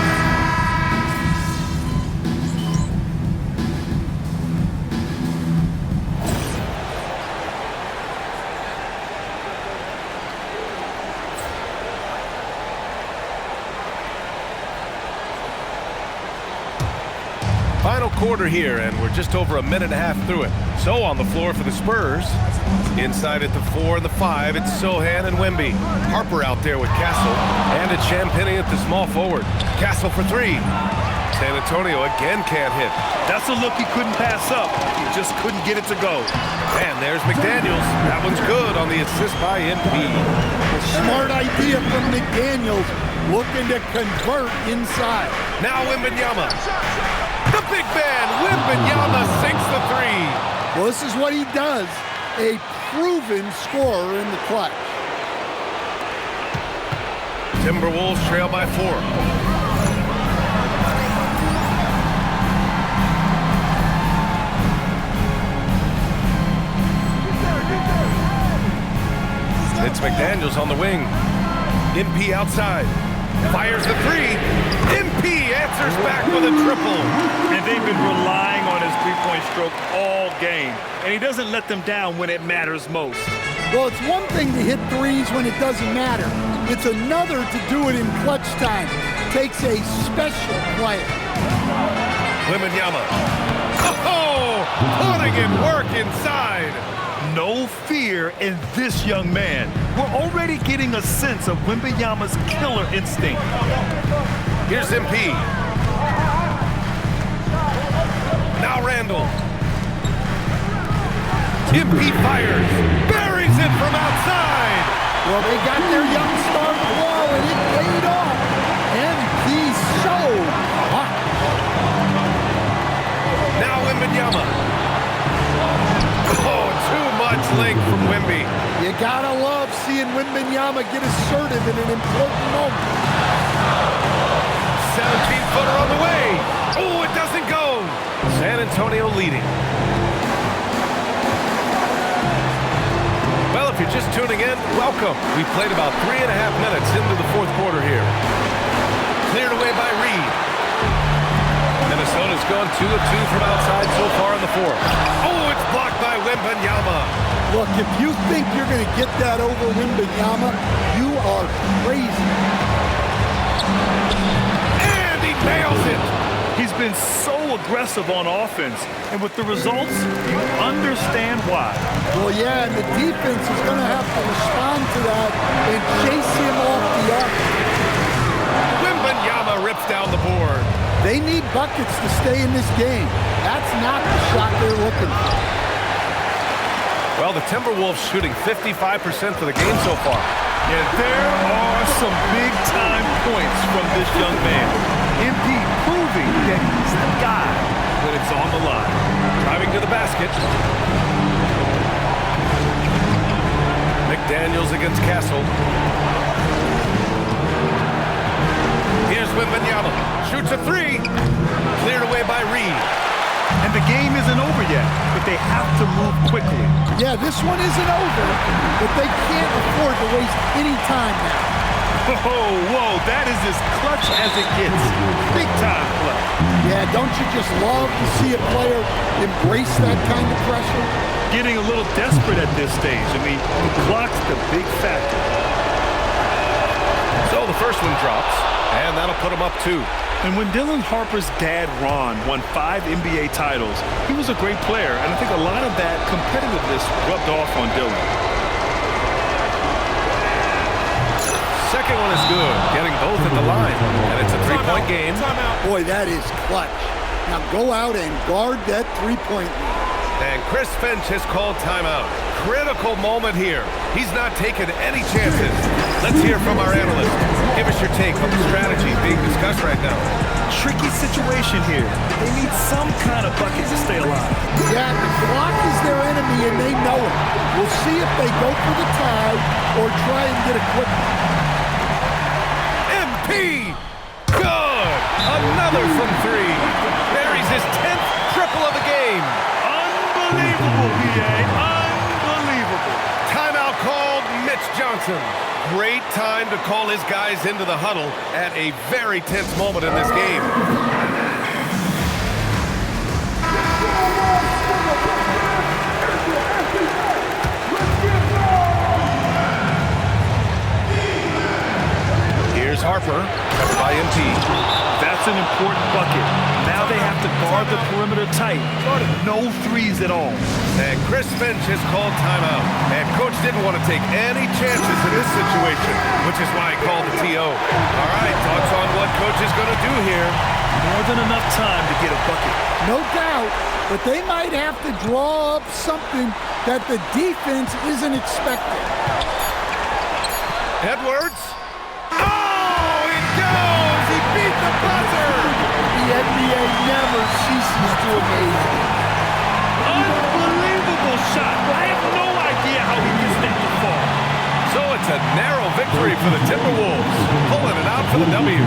Final quarter here, and we're just over a minute and a half through it. So on the floor for the Spurs. Inside at the 4 and the 5, it's Sohan and Wemby. Harper out there with Castle, and it's Champagnie at the small forward. Castle for 3. San Antonio again can't hit. That's a look he couldn't pass up. He just couldn't get it to go. And there's McDaniels. That one's good on the assist by MP. Smart idea from McDaniels, looking to convert inside. Now Wembanyama. The big man, Wembanyama, sinks the 3. Well, this is what he does. A proven scorer in the clutch. Timberwolves trail by 4. It's McDaniels on the wing. MP outside. Fires the 3. MP answers back with a triple. And they've been relying on his three-point stroke all game. And he doesn't let them down when it matters most. Well, it's one thing to hit threes when it doesn't matter. It's another to do it in clutch time. Takes a special player. Wembanyama. Oh, putting in work inside. No fear in this young man. We're already getting a sense of Wembanyama's killer instinct. Here's MP. Now Randall. MP fires. Buries it from outside. Well, they got their young star ball, and it paid off. And he's so hot. Now Wembanyama. Oh, too much length from Wemby. You gotta love seeing Wembanyama get assertive in an important moment. 17-footer on the way. Oh, it doesn't go. San Antonio leading. Well, if you're just tuning in, welcome. We played about 3.5 minutes into the fourth quarter here. Cleared away by Reed. Minnesota's gone 2 of 2 from outside so far in the fourth. Oh, it's blocked by Wembanyama. Look, if you think you're going to get that over Wembanyama, you are crazy. And he nails it. He's been so aggressive on offense, and with the results, you understand why. Well, yeah, and the defense is going to have to respond to that and chase him off the arc. Wembanyama rips down the board. They need buckets to stay in this game. That's not the shot they're looking for. Well, the Timberwolves shooting 55% for the game so far. Yeah, there are some big-time points from this young man. MP proving that he's the guy when it's on the line. Driving to the basket. McDaniels against Castle. Here's Wembanyama. Shoots a three. Cleared away by Reed. And the game isn't over yet, but they have to move quickly. Yeah, this one isn't over, but they can't afford to waste any time now. Whoa, that is as clutch as it gets. Big time clutch. Yeah, don't you just love to see a player embrace that kind of pressure? Getting a little desperate at this stage. I mean, the clock's the big factor. So the first one drops, and that'll put him up 2. And when Dylan Harper's dad, Ron, won 5 NBA titles, he was a great player, and I think a lot of that competitiveness rubbed off on Dylan. Second one is good, getting both at the line, and it's a three-point game. Boy, that is clutch. Now go out and guard that three-point line. And Chris Finch has called timeout. Critical moment here. He's not taking any chances. Let's hear from our analyst. Give us your take on the strategy being discussed right now. Tricky situation here. They need some kind of bucket to stay alive. Yeah, the clock is their enemy, and they know it. We'll see if they go for the tie or try and get a quick one. MP! Good! Another from 3. Buries his 10th triple of the game. Unbelievable, PA. Unbelievable. Timeout called Mitch Johnson. Great time to call his guys into the huddle at a very tense moment in this game. Here's Harper, cut by MP. That's an important bucket. Now they have to guard the perimeter tight. No threes at all. And Chris Finch has called timeout. And Coach didn't want to take any chances in this situation, which is why he called the TO. All right, thoughts on what Coach is going to do here? More than enough time to get a bucket. No doubt, but they might have to draw up something that the defense isn't expecting. Edwards. Oh, it goes! He beat the buzzer! The NBA never ceases to amaze me. Unbelievable shot. I have no idea how he gets that to fall. So it's a narrow victory for the Timberwolves, pulling it out for the W.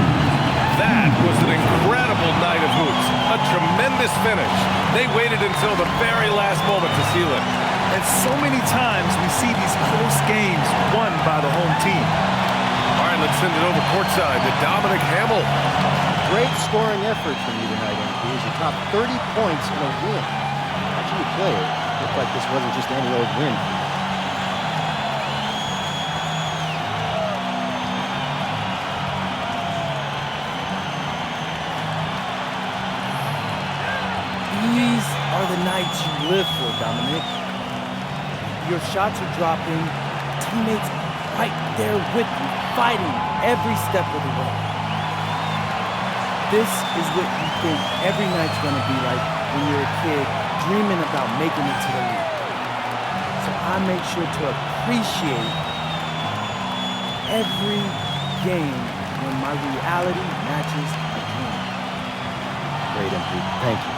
That was an incredible night of hoops. A tremendous finish. They waited until the very last moment to seal it. And so many times we see these close games won by the home team. All right, let's send it over courtside to Dominic Hamill. Great scoring effort from you tonight, MP. You top 30 points in a win. Watching you play, it looked like this wasn't just any old win. These are the nights you live for, Dominic. your shots are dropping, teammates right there with you, fighting every step of the way. This is what you think every night's gonna be like when you're a kid dreaming about making it to the league. So I make sure to appreciate every game when my reality matches my dream. Great, MP. Thank you.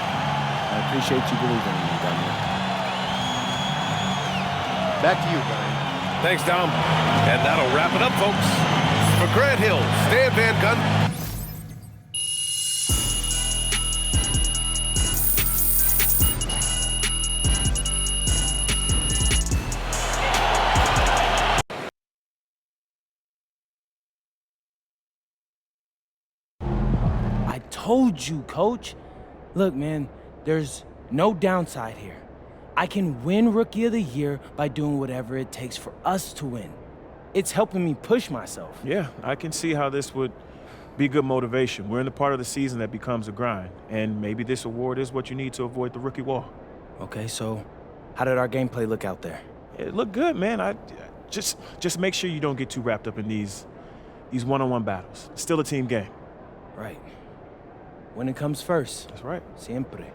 I appreciate you believing in me, Daniel. Back to you, Brian. Thanks, Dom. And that'll wrap it up, folks. For Grant Hill, Stan Van Gundy. I told you, Coach. Look, man, there's no downside here. I can win Rookie of the Year by doing whatever it takes for us to win. It's helping me push myself. Yeah, I can see how this would be good motivation. We're in the part of the season that becomes a grind, and maybe this award is what you need to avoid the rookie wall. Okay, so how did our gameplay look out there? It looked good, man. I just make sure you don't get too wrapped up in these one-on-one battles. It's still a team game. Right. When it comes first. That's right. Siempre.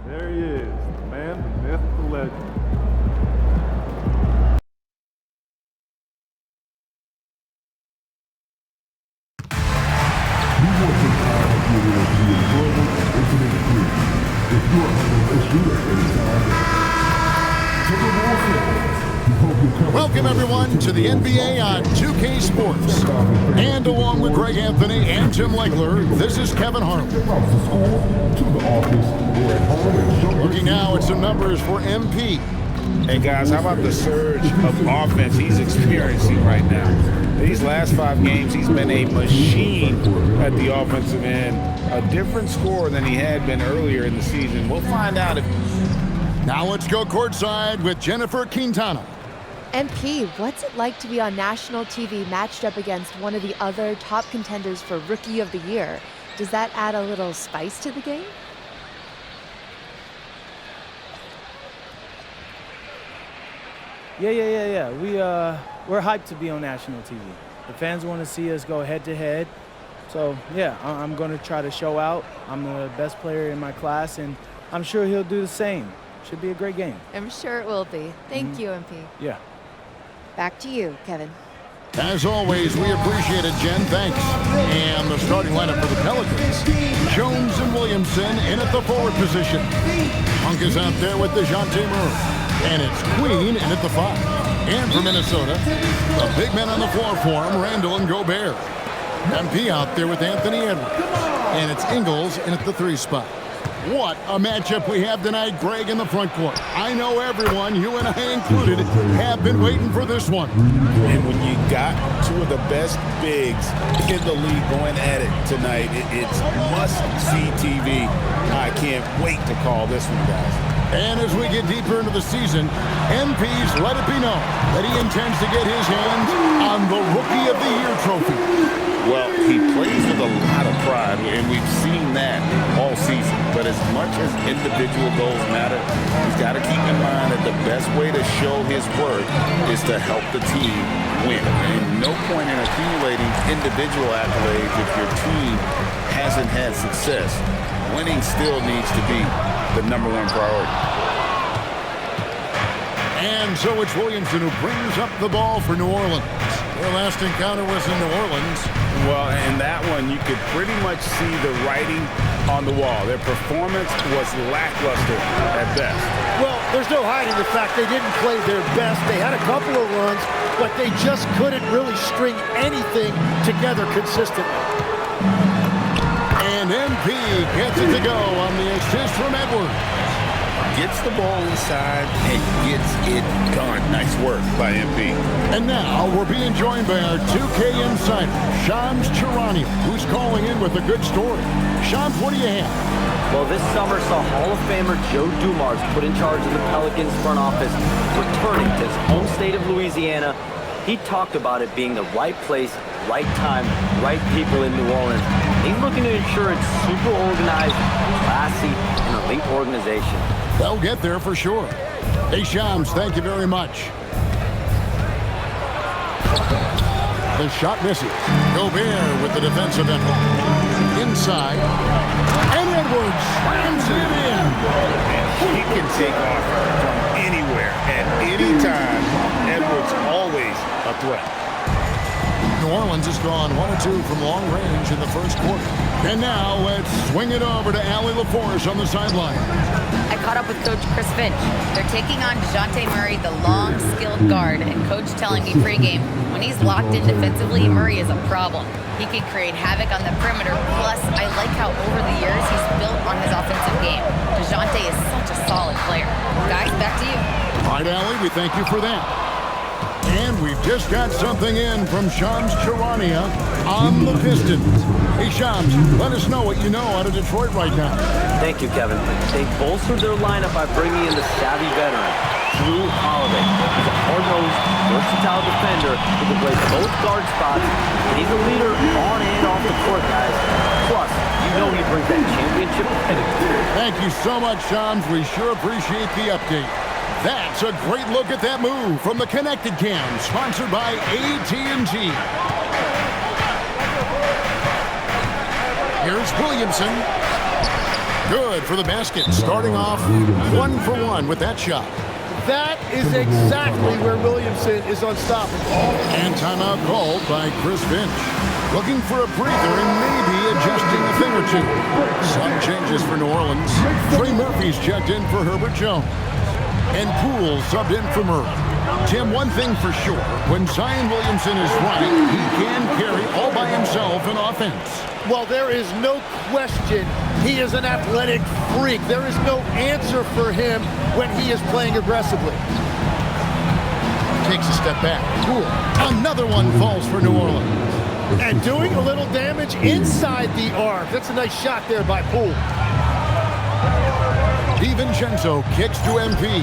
There he is, the man, the myth, the legend. Welcome, everyone, to the NBA on 2K Sports. And along with Greg Anthony and Tim Legler, this is Kevin Harlan. Looking now at some numbers for MP. Hey, guys, how about the surge of offense he's experiencing right now? These last 5 games, he's been a machine at the offensive end. A different scorer than he had been earlier in the season. We'll find out if... Now let's go courtside with Jennifer Quintana. MP, what's it like to be on national TV matched up against one of the other top contenders for Rookie of the Year? Does that add a little spice to the game? Yeah. We're hyped to be on national TV. The fans want to see us go head-to-head. So, yeah, I'm going to try to show out. I'm the best player in my class, and I'm sure he'll do the same. Should be a great game. I'm sure it will be. Thank you, MP. Yeah. Back to you, Kevin. As always, we appreciate it, Jen. Thanks. And the starting lineup for the Pelicans. Jones and Williamson in at the forward position. Monk is out there with DeJounte Murray. And it's Queen in at the 5. And for Minnesota, the big men on the floor for him, Randall and Gobert. MP out there with Anthony Edwards. And it's Ingles in at the 3 spot. What a matchup we have tonight, Greg, in the front court. I know everyone, you and I included, have been waiting for this one. And when you got two of the best bigs in the league going at it tonight, it's must-see TV. I can't wait to call this one, guys. And as we get deeper into the season, MP's let it be known that he intends to get his hands on the Rookie of the Year trophy. Well, he plays with a lot of pride, and we've seen that all season. But as much as individual goals matter, he's got to keep in mind that the best way to show his worth is to help the team win. And no point in accumulating individual accolades if your team hasn't had success. Winning still needs to be the #1 priority. And so it's Williamson who brings up the ball for New Orleans. Their last encounter was in New Orleans. Well, in that one, you could pretty much see the writing on the wall. Their performance was lackluster at best. Well, there's no hiding the fact they didn't play their best. They had a couple of runs, but they just couldn't really string anything together consistently. And MP gets it to go on the assist from Edwards. Gets the ball inside and gets it done. Nice work by MP. And now we're being joined by our 2K insider, Shams Charania, who's calling in with a good story. Shams, what do you have? Well, this summer saw Hall of Famer Joe Dumars put in charge of the Pelicans front office, returning to his home state of Louisiana. He talked about it being the right place, right time, right people in New Orleans. He's looking to ensure it's super organized, classy, and elite organization. They'll get there for sure. Hey, Shams, thank you very much. The shot misses. Gobert with the defensive effort. Inside. And Edwards slams it in. And he can take off from anywhere at any time. Edwards always a threat. New Orleans has gone 1 or 2 from long range in the first quarter. And now let's swing it over to Allie LaForce on the sideline. I caught up with Coach Chris Finch. They're taking on DeJounte Murray, the long, skilled guard, and Coach telling me pregame, when he's locked in defensively, Murray is a problem. He can create havoc on the perimeter. Plus, I like how over the years he's built on his offensive game. DeJounte is such a solid player. Guys, back to you. All right, Allie, we thank you for that. And we've just got something in from Shams Charania on the Pistons. Hey, Shams, let us know what you know out of Detroit right now. Thank you, Kevin. They bolstered their lineup by bringing in the savvy veteran, Jrue Holiday. He's a hard-nosed, versatile defender who can play both guard spots, and he's a leader on and off the court, guys. Plus, you know he brings that championship pedigree. Thank you so much, Shams. We sure appreciate the update. That's a great look at that move from the Connected Cam, sponsored by AT&T. Here's Williamson. Good for the basket, starting off 1 for 1 with that shot. That is exactly where Williamson is unstoppable. And timeout called by Chris Finch. Looking for a breather and maybe adjusting a thing or two. Some changes for New Orleans. Trey Murphy's checked in for Herbert Jones. And Poole subbed in for Murray. Tim, one thing for sure, when Zion Williamson is right, he can carry all by himself in offense. Well, there is no question he is an athletic freak. There is no answer for him when he is playing aggressively. Takes a step back. Poole. Another one falls for New Orleans. And doing a little damage inside the arc. That's a nice shot there by Poole. DiVincenzo kicks to MP.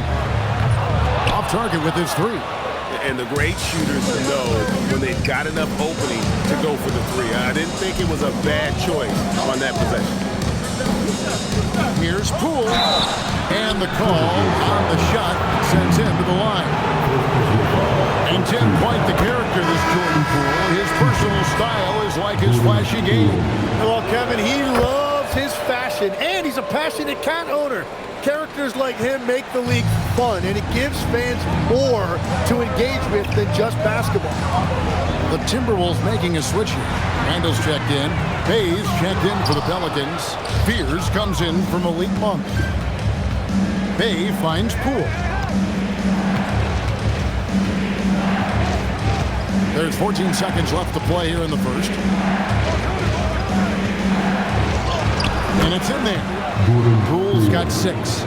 Off target with his 3. And the great shooters know when they've got enough opening to go for the 3. I didn't think it was a bad choice on that possession. Here's Poole. And the call on the shot sends him to the line. And 10 quite the character, this Jordan Poole. His personal style is like his flashy game. Well, Kevin, he loves his fashion, and he's a passionate cat owner. Characters like him make the league fun, and it gives fans more to engage with than just basketball. The Timberwolves making a switch here. Randall's checked in. Bays checked in for the Pelicans. Fears comes in for Malik Monk. Bay finds Poole. There's 14 seconds left to play here in the first. And it's in there. Poole's got 6.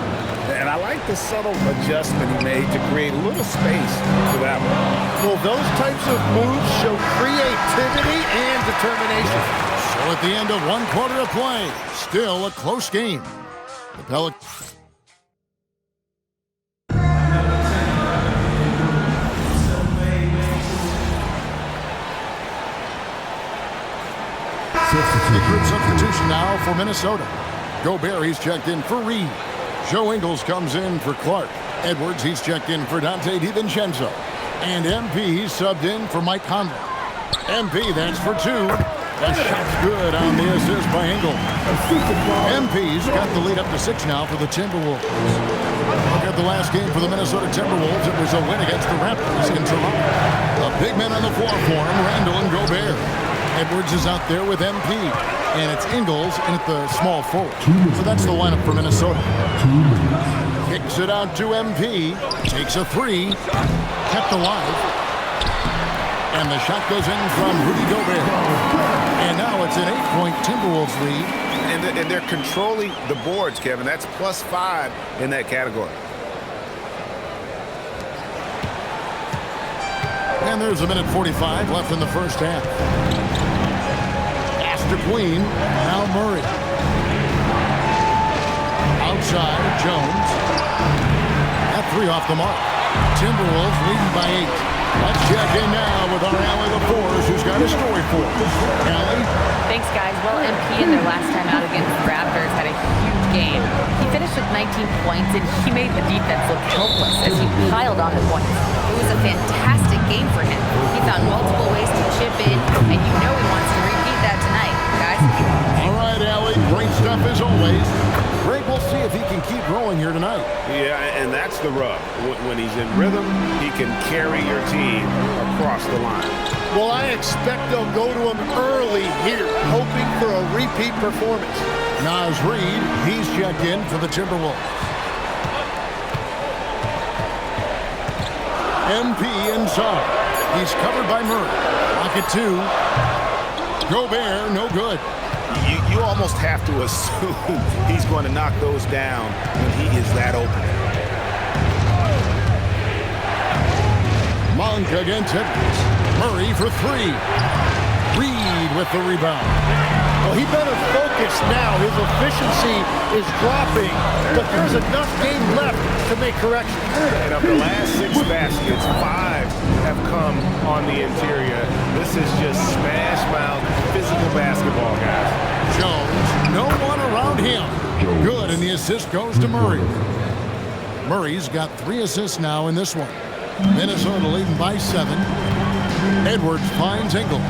And I like the subtle adjustment he made to create a little space for that one. Well, those types of moves show creativity and determination. So at the end of 1 quarter of play, still a close game. The Pelicans. Secret substitution now for Minnesota. Gobert, he's checked in for Reed. Joe Ingles comes in for Clark. Edwards, he's checked in for Dante DiVincenzo. And MP, he's subbed in for Mike Conley. MP, that's for 2. That shot's good on the assist by Ingles. MP's got the lead up to 6 now for the Timberwolves. Look at the last game for the Minnesota Timberwolves. It was a win against the Raptors in Toronto. A big man on the floor for him, Randall and Gobert. Edwards is out there with MP, and it's Ingles in at the small forward. So that's the lineup for Minnesota. Kicks it out to MP, takes a 3, kept alive, and the shot goes in from Rudy Gobert. And now it's an 8-point Timberwolves lead. And they're controlling the boards, Kevin. That's +5 in that category. And there's 1:45 left in the first half. Astor Queen, now Murray. Outside, Jones. That 3 off the mark. Timberwolves leading by 8. Let's check in now with our Allie LaForce, who's got a story for us. Allie? Thanks, guys. Well, MP in their last time out against the Raptors had a huge game. He finished with 19 points, and he made the defense look helpless as he piled on the points. It was a fantastic game for him. He found multiple ways to chip in, and you know he wants to repeat that tonight, guys. All right, Allie. Great stuff as always. Greg, we'll see if he can keep growing here tonight. Yeah, and that's the rub. When he's in rhythm, he can carry your team across the line. Well, I expect they'll go to him early here, hoping for a repeat performance. Naz Reid, he's checked in for the Timberwolves. MP inside. He's covered by Murray. Pocket 2. Gobert, no good. You almost have to assume he's going to knock those down when he is that open. Monk against Edwards. Murray for 3. Reed with the rebound. Well, he better focus now. His efficiency is dropping, but there's enough game left to make corrections. And of the last 6 baskets, 5 have come on the interior. This is just smash mouth physical basketball, guys. Jones, no one around him. Good, and the assist goes to Murray. Murray's got 3 assists now in this one. Minnesota leading by 7. Edwards finds Ingles.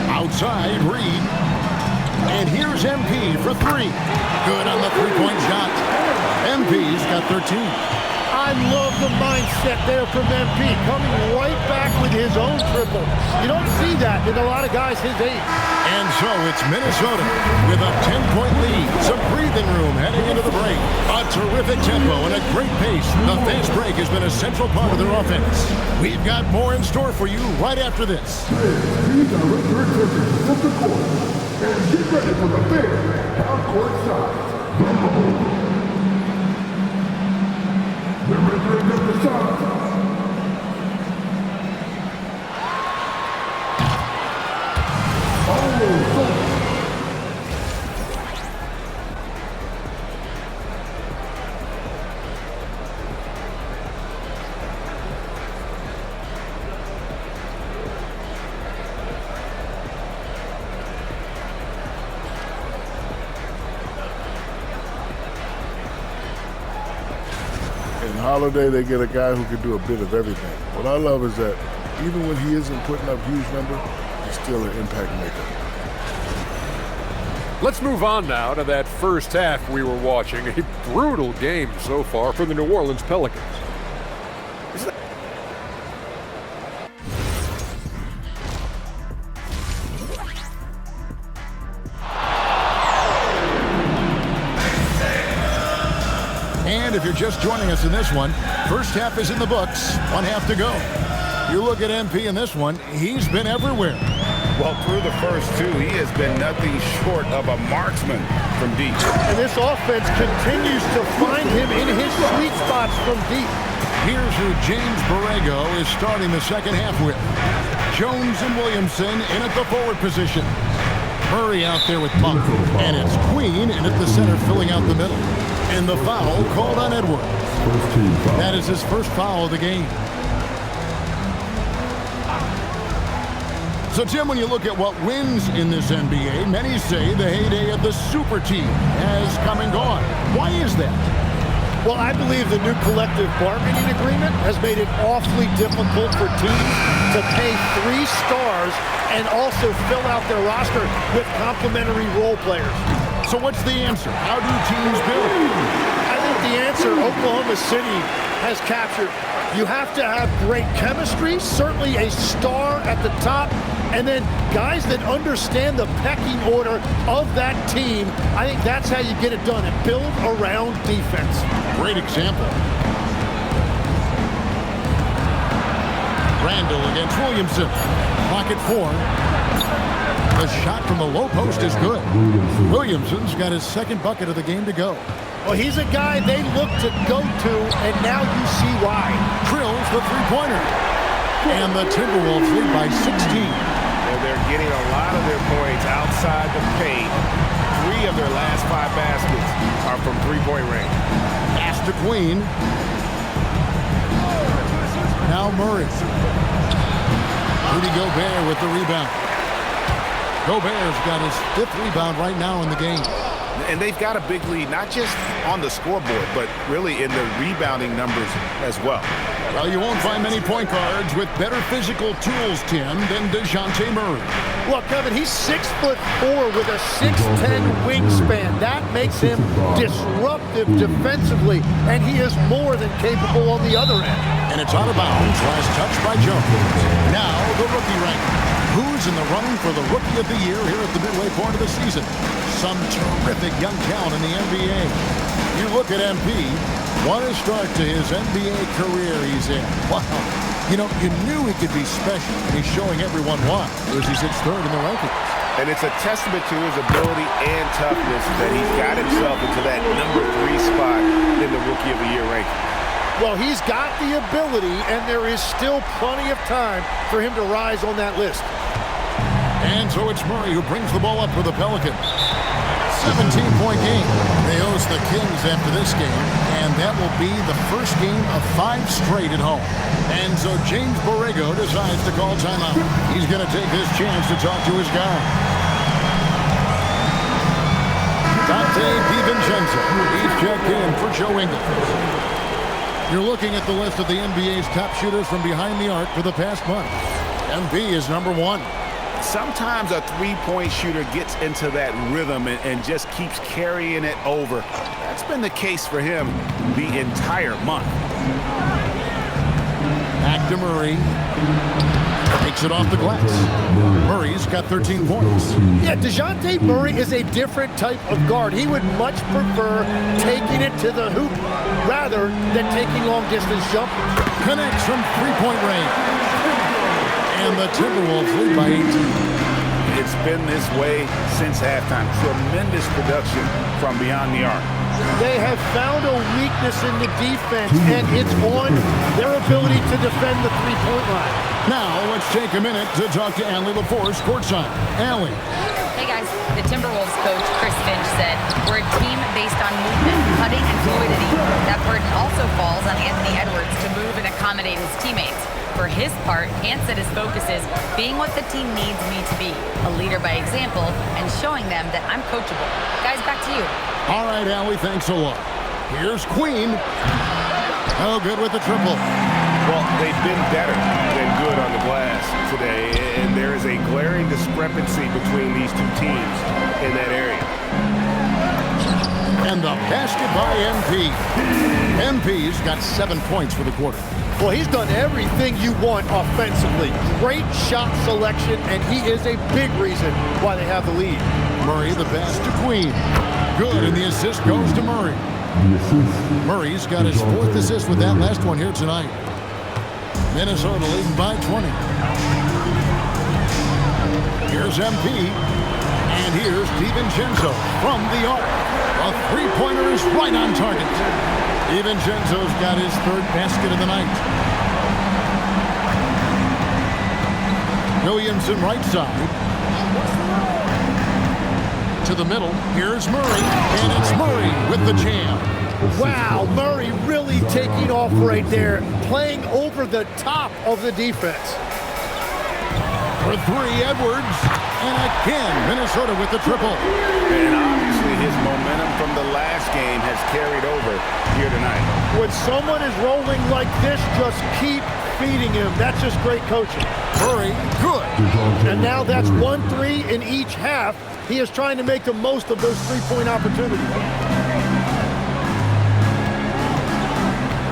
Outside, Reed. And here's MP for 3. Good on the 3-point shot. MP's got 13. I love the mindset there from MP, coming right back with his own triple. You don't see that in a lot of guys his age. And so it's Minnesota with a 10-point lead. Some breathing room heading into the break. A terrific tempo and a great pace. The fast break has been a central part of their offense. We've got more in store for you right after this. Please direct your attention to center court and get ready for the big half-court shot. The referee of the shot. Holiday, they get a guy who can do a bit of everything. What I love is that even when he isn't putting up huge numbers, he's still an impact maker. Let's move on now to that first half we were watching. A brutal game so far for the New Orleans Pelicans. if you're just joining us in this one, first half is in the books, 1 half to go. You look at MP in this one, he's been everywhere. Well, through the first two, he has been nothing short of a marksman from deep. And this offense continues to find him in his sweet spots from deep. Here's who James Borrego is starting the second half with. Jones and Williamson in at the forward position. Murray out there with Monk. And it's Queen in at the center filling out the middle. And the foul called on Edwards. That is his first foul of the game. So, Tim, when you look at what wins in this NBA, many say the heyday of the super team has come and gone. Why is that? Well, I believe the new collective bargaining agreement has made it awfully difficult for teams to pay 3 stars and also fill out their roster with complementary role players. So what's the answer? How do teams build? I think the answer Oklahoma City has captured. You have to have great chemistry, certainly a star at the top, and then guys that understand the pecking order of that team. I think that's how you get it done, and build around defense. Great example. Randall against Williamson. Pocket 4. The shot from the low post is good. Williamson's got his second bucket of the game to go. Well, he's a guy they look to go to, and now you see why. Drills the three-pointer. And the Timberwolves lead by 16. And they're getting a lot of their points outside the paint. 3 of their last 5 baskets are from three-point range. Pass to Queen. Now Murray. Rudy Gobert with the rebound. Gobert's got his 5th rebound right now in the game. And they've got a big lead, not just on the scoreboard, but really in the rebounding numbers as well. Well, you won't find many point guards with better physical tools, Tim, than DeJounte Murray. Look, Kevin, he's 6'4" with a 6'10" wingspan. That makes him disruptive defensively, and he is more than capable on the other end. And it's out of bounds. Last touch by Jones. Now the rookie ranking. Who's in the running for the Rookie of the Year here at the midway point of the season? Some terrific young talent in the NBA. You look at MP, what a start to his NBA career he's in. Wow. You know, you knew he could be special, and he's showing everyone why, as he sits 3rd in the rankings. And it's a testament to his ability and toughness that he's got himself into that number 3 spot in the Rookie of the Year ranking. Well, he's got the ability, and there is still plenty of time for him to rise on that list. And so it's Murray who brings the ball up for the Pelicans. 17-point game. They host the Kings after this game, and that will be the first game of 5 straight at home. And so James Borrego decides to call timeout. He's going to take this chance to talk to his guy. Dante DiVincenzo. He's checked in for Joe Ingles. You're looking at the list of the NBA's top shooters from behind the arc for the past month. MB is number 1. Sometimes a three-point shooter gets into that rhythm and just keeps carrying it over. That's been the case for him the entire month. Back to Murray. Takes it off the glass. Murray's got 13 points. Yeah, DeJounte Murray is a different type of guard. He would much prefer taking it to the hoop rather than taking long-distance jumpers. Connects from three-point range. And the Timberwolves lead by 18. It's been this way since halftime. Tremendous production from beyond the arc. They have found a weakness in the defense, and it's on their ability to defend the three-point line. Now, let's take a minute to talk to Allie LaForce courtside. Allie. Hey, guys. The Timberwolves coach, Chris Finch, said, "We're a team based on movement, cutting, and fluidity. That burden also falls on Anthony Edwards to move and accommodate his teammates. For his part, Ant said his focus is being what the team needs me to be, a leader by example, and showing them that I'm coachable." Guys, back to you. All right, Allie, thanks a lot. Here's Queen. Oh, good with the triple. Well, they've been better than good on the glass today, and there is a glaring discrepancy between these two teams in that area. And the basket by MP. MP's got 7 points for the quarter. Well, he's done everything you want offensively. Great shot selection, and he is a big reason why they have the lead. Murray, the pass to Queen. Good, and the assist goes to Murray. Murray's got his 4th assist with that last one here tonight. Minnesota leading by 20. Here's MP. And here's DiVincenzo from the arc. A three-pointer is right on target. DiVincenzo's got his 3rd basket of the night. Williamson right side. To the middle. Here's Murray. And it's Murray with the jam. Wow, Murray really taking off right there, playing over the top of the defense. For 3, Edwards. And again, Minnesota with the triple. And obviously his momentum from the last game has carried over here tonight. When someone is rolling like this, just keep feeding him. That's just great coaching. Murray, good. And now that's 1-3 in each half. He is trying to make the most of those three-point opportunities.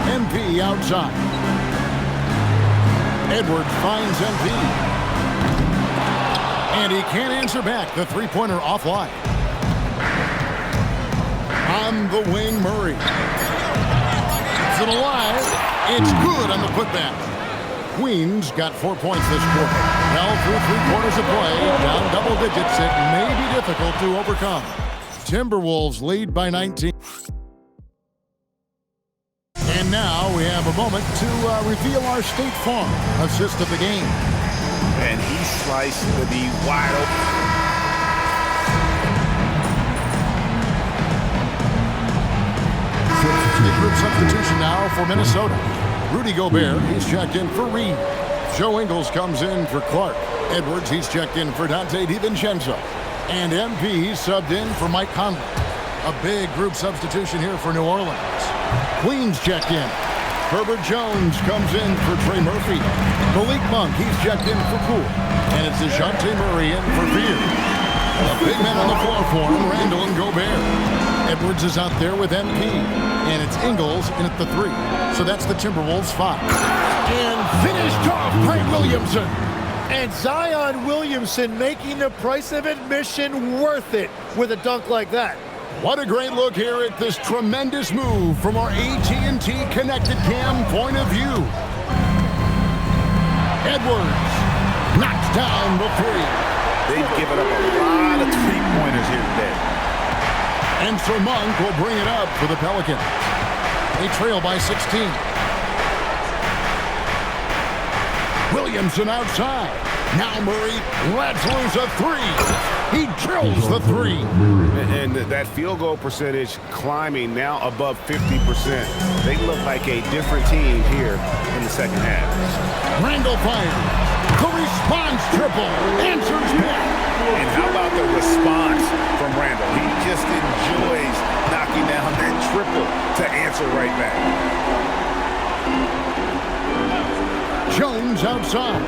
MP outside. Edwards finds MP. And he can't answer back. The three-pointer offline. On the wing, Murray. It's it alive. It's good on the putback. Queens got 4 points this quarter. Well, through 3 quarters of play, down double digits, it may be difficult to overcome. Timberwolves lead by 19. And now we have a moment to reveal our State Farm assist of the game. And he sliced the wide open. Group substitution now for Minnesota. Rudy Gobert, he's checked in for Reed. Joe Ingles comes in for Clark. Edwards, he's checked in for Dante DiVincenzo. And MP, he's subbed in for Mike Conley. A big group substitution here for New Orleans. Queens checked in. Herbert Jones comes in for Trey Murphy. Malik Monk, he's checked in for Poole. And it's DeJounte Murray in for Beard. A big man on the floor for him, Randall and Gobert. Edwards is out there with MP. And it's Ingles in at the 3. So that's the Timberwolves 5. And finished off by Williamson. And Zion Williamson making the price of admission worth it with a dunk like that. What a great look here at this tremendous move from our AT&T Connected Cam point of view. Edwards knocks down the 3. They've given up a lot of three-pointers here today. And Sir Monk will bring it up for the Pelicans. They trail by 16. Williamson outside. Now Murray lets loose a 3. He drills the 3. And that field goal percentage climbing now above 50%. They look like a different team here in the second half. Randall fires. The response triple. Answers back. And how about the response from Randall? He just enjoys knocking down that triple to answer right back. Jones outside.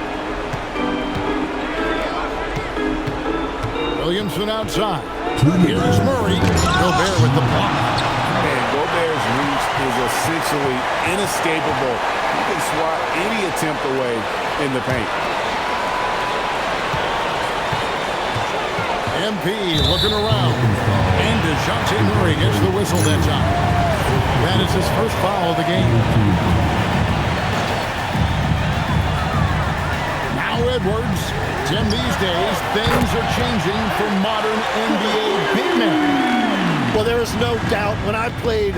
Williamson outside. Here's Murray. Gobert with the block. And Gobert's reach is essentially inescapable. He can swat any attempt away in the paint. MP looking around. And DeJounte Murray gets the whistle that time. That is his first foul of the game. Now Edwards. Tim, these days, things are changing for modern NBA big men. Well, there is no doubt when I played,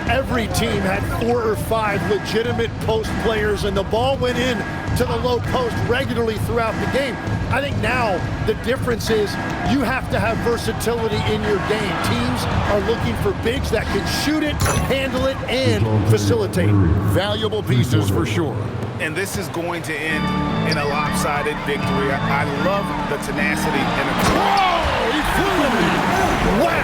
every team had 4 or 5 legitimate post players, and the ball went in to the low post regularly throughout the game. I think now the difference is you have to have versatility in your game. Teams are looking for bigs that can shoot it, handle it, and facilitate. Valuable pieces for sure. And this is going to end in a lopsided victory. I love the tenacity and the... Oh, he flew him! Wow!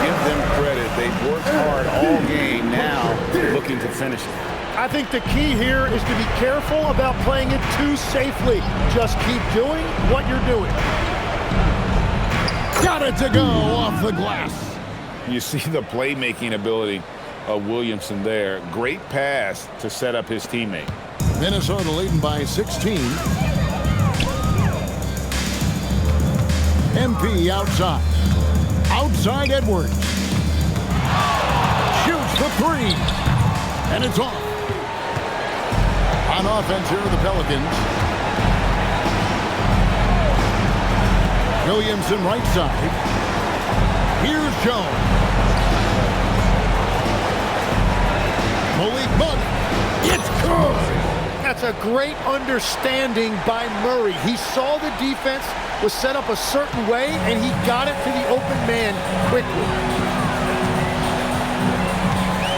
Give them credit. They've worked hard all game, now looking to finish it. I think the key here is to be careful about playing it too safely. Just keep doing what you're doing. Got it to go off the glass. You see the playmaking ability of Williamson there. Great pass to set up his teammate. Minnesota leading by 16. MP outside. Outside Edwards. three. And it's off. On offense here are the Pelicans. Williamson right side. Here's Jones. Malik Monk. It's good. That's a great understanding by Murray. He saw the defense was set up a certain way, and he got it to the open man quickly.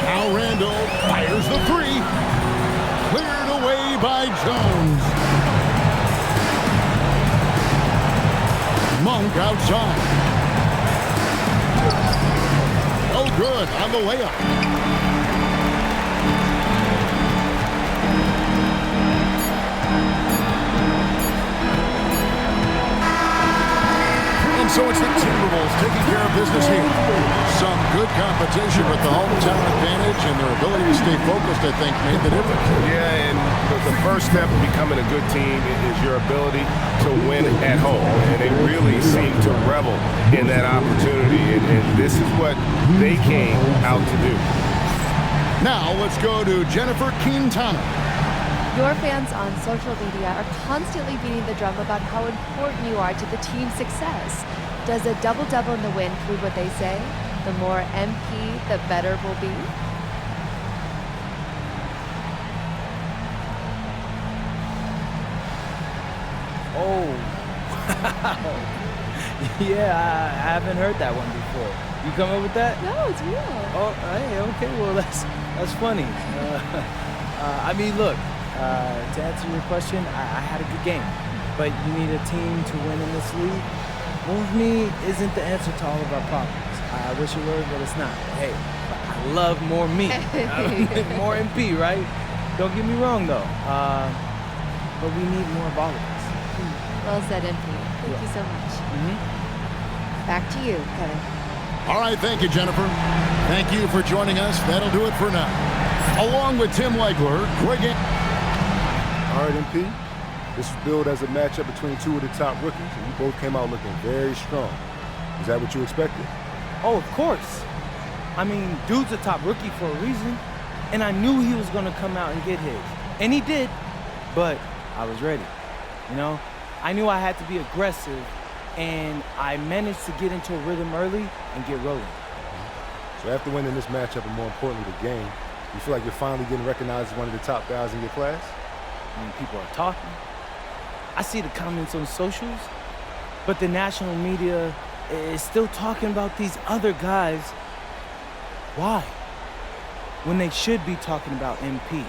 Now Randall fires the three. Cleared away by Jones. Monk outside. Oh, good on the layup. So it's the Timberwolves taking care of business here. Some good competition with the hometown advantage and their ability to stay focused, I think, made the difference. Yeah, and the first step of becoming a good team is your ability to win at home. And they really seem to revel in that opportunity. And this is what they came out to do. Now let's go to Jennifer Quintana. Your fans on social media are constantly beating the drum about how important you are to the team's success. Does a double-double in the win prove what they say? The more MP, the better we'll be? Oh, wow. Yeah, I haven't heard that one before. You come up with that? No, it's real. Oh, hey, okay, well, that's funny. I mean, look, to answer your question, I had a good game, but you need a team to win in this league. Move me isn't the answer to all of our problems. I wish it were, but it's not. Hey, I love more me. More MP, right? Don't get me wrong, though. But we need more of all of us. Well said, MP. Thank you so much. Back to you, Kevin. All right, thank you, Jennifer. Thank you for joining us. That'll do it for now. Along with Tim Legler, Greg... All right, MP. This was billed as a matchup between two of the top rookies, and you both came out looking very strong. Is that what you expected? Oh, of course. I mean, dude's a top rookie for a reason, and I knew he was going to come out and get his. And he did, but I was ready. You know, I knew I had to be aggressive, and I managed to get into a rhythm early and get rolling. So after winning this matchup, and more importantly, the game, you feel like you're finally getting recognized as one of the top guys in your class? I mean, people are talking. I see the comments on socials, but the national media is still talking about these other guys. Why? When they should be talking about MP.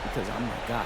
Because I'm that guy.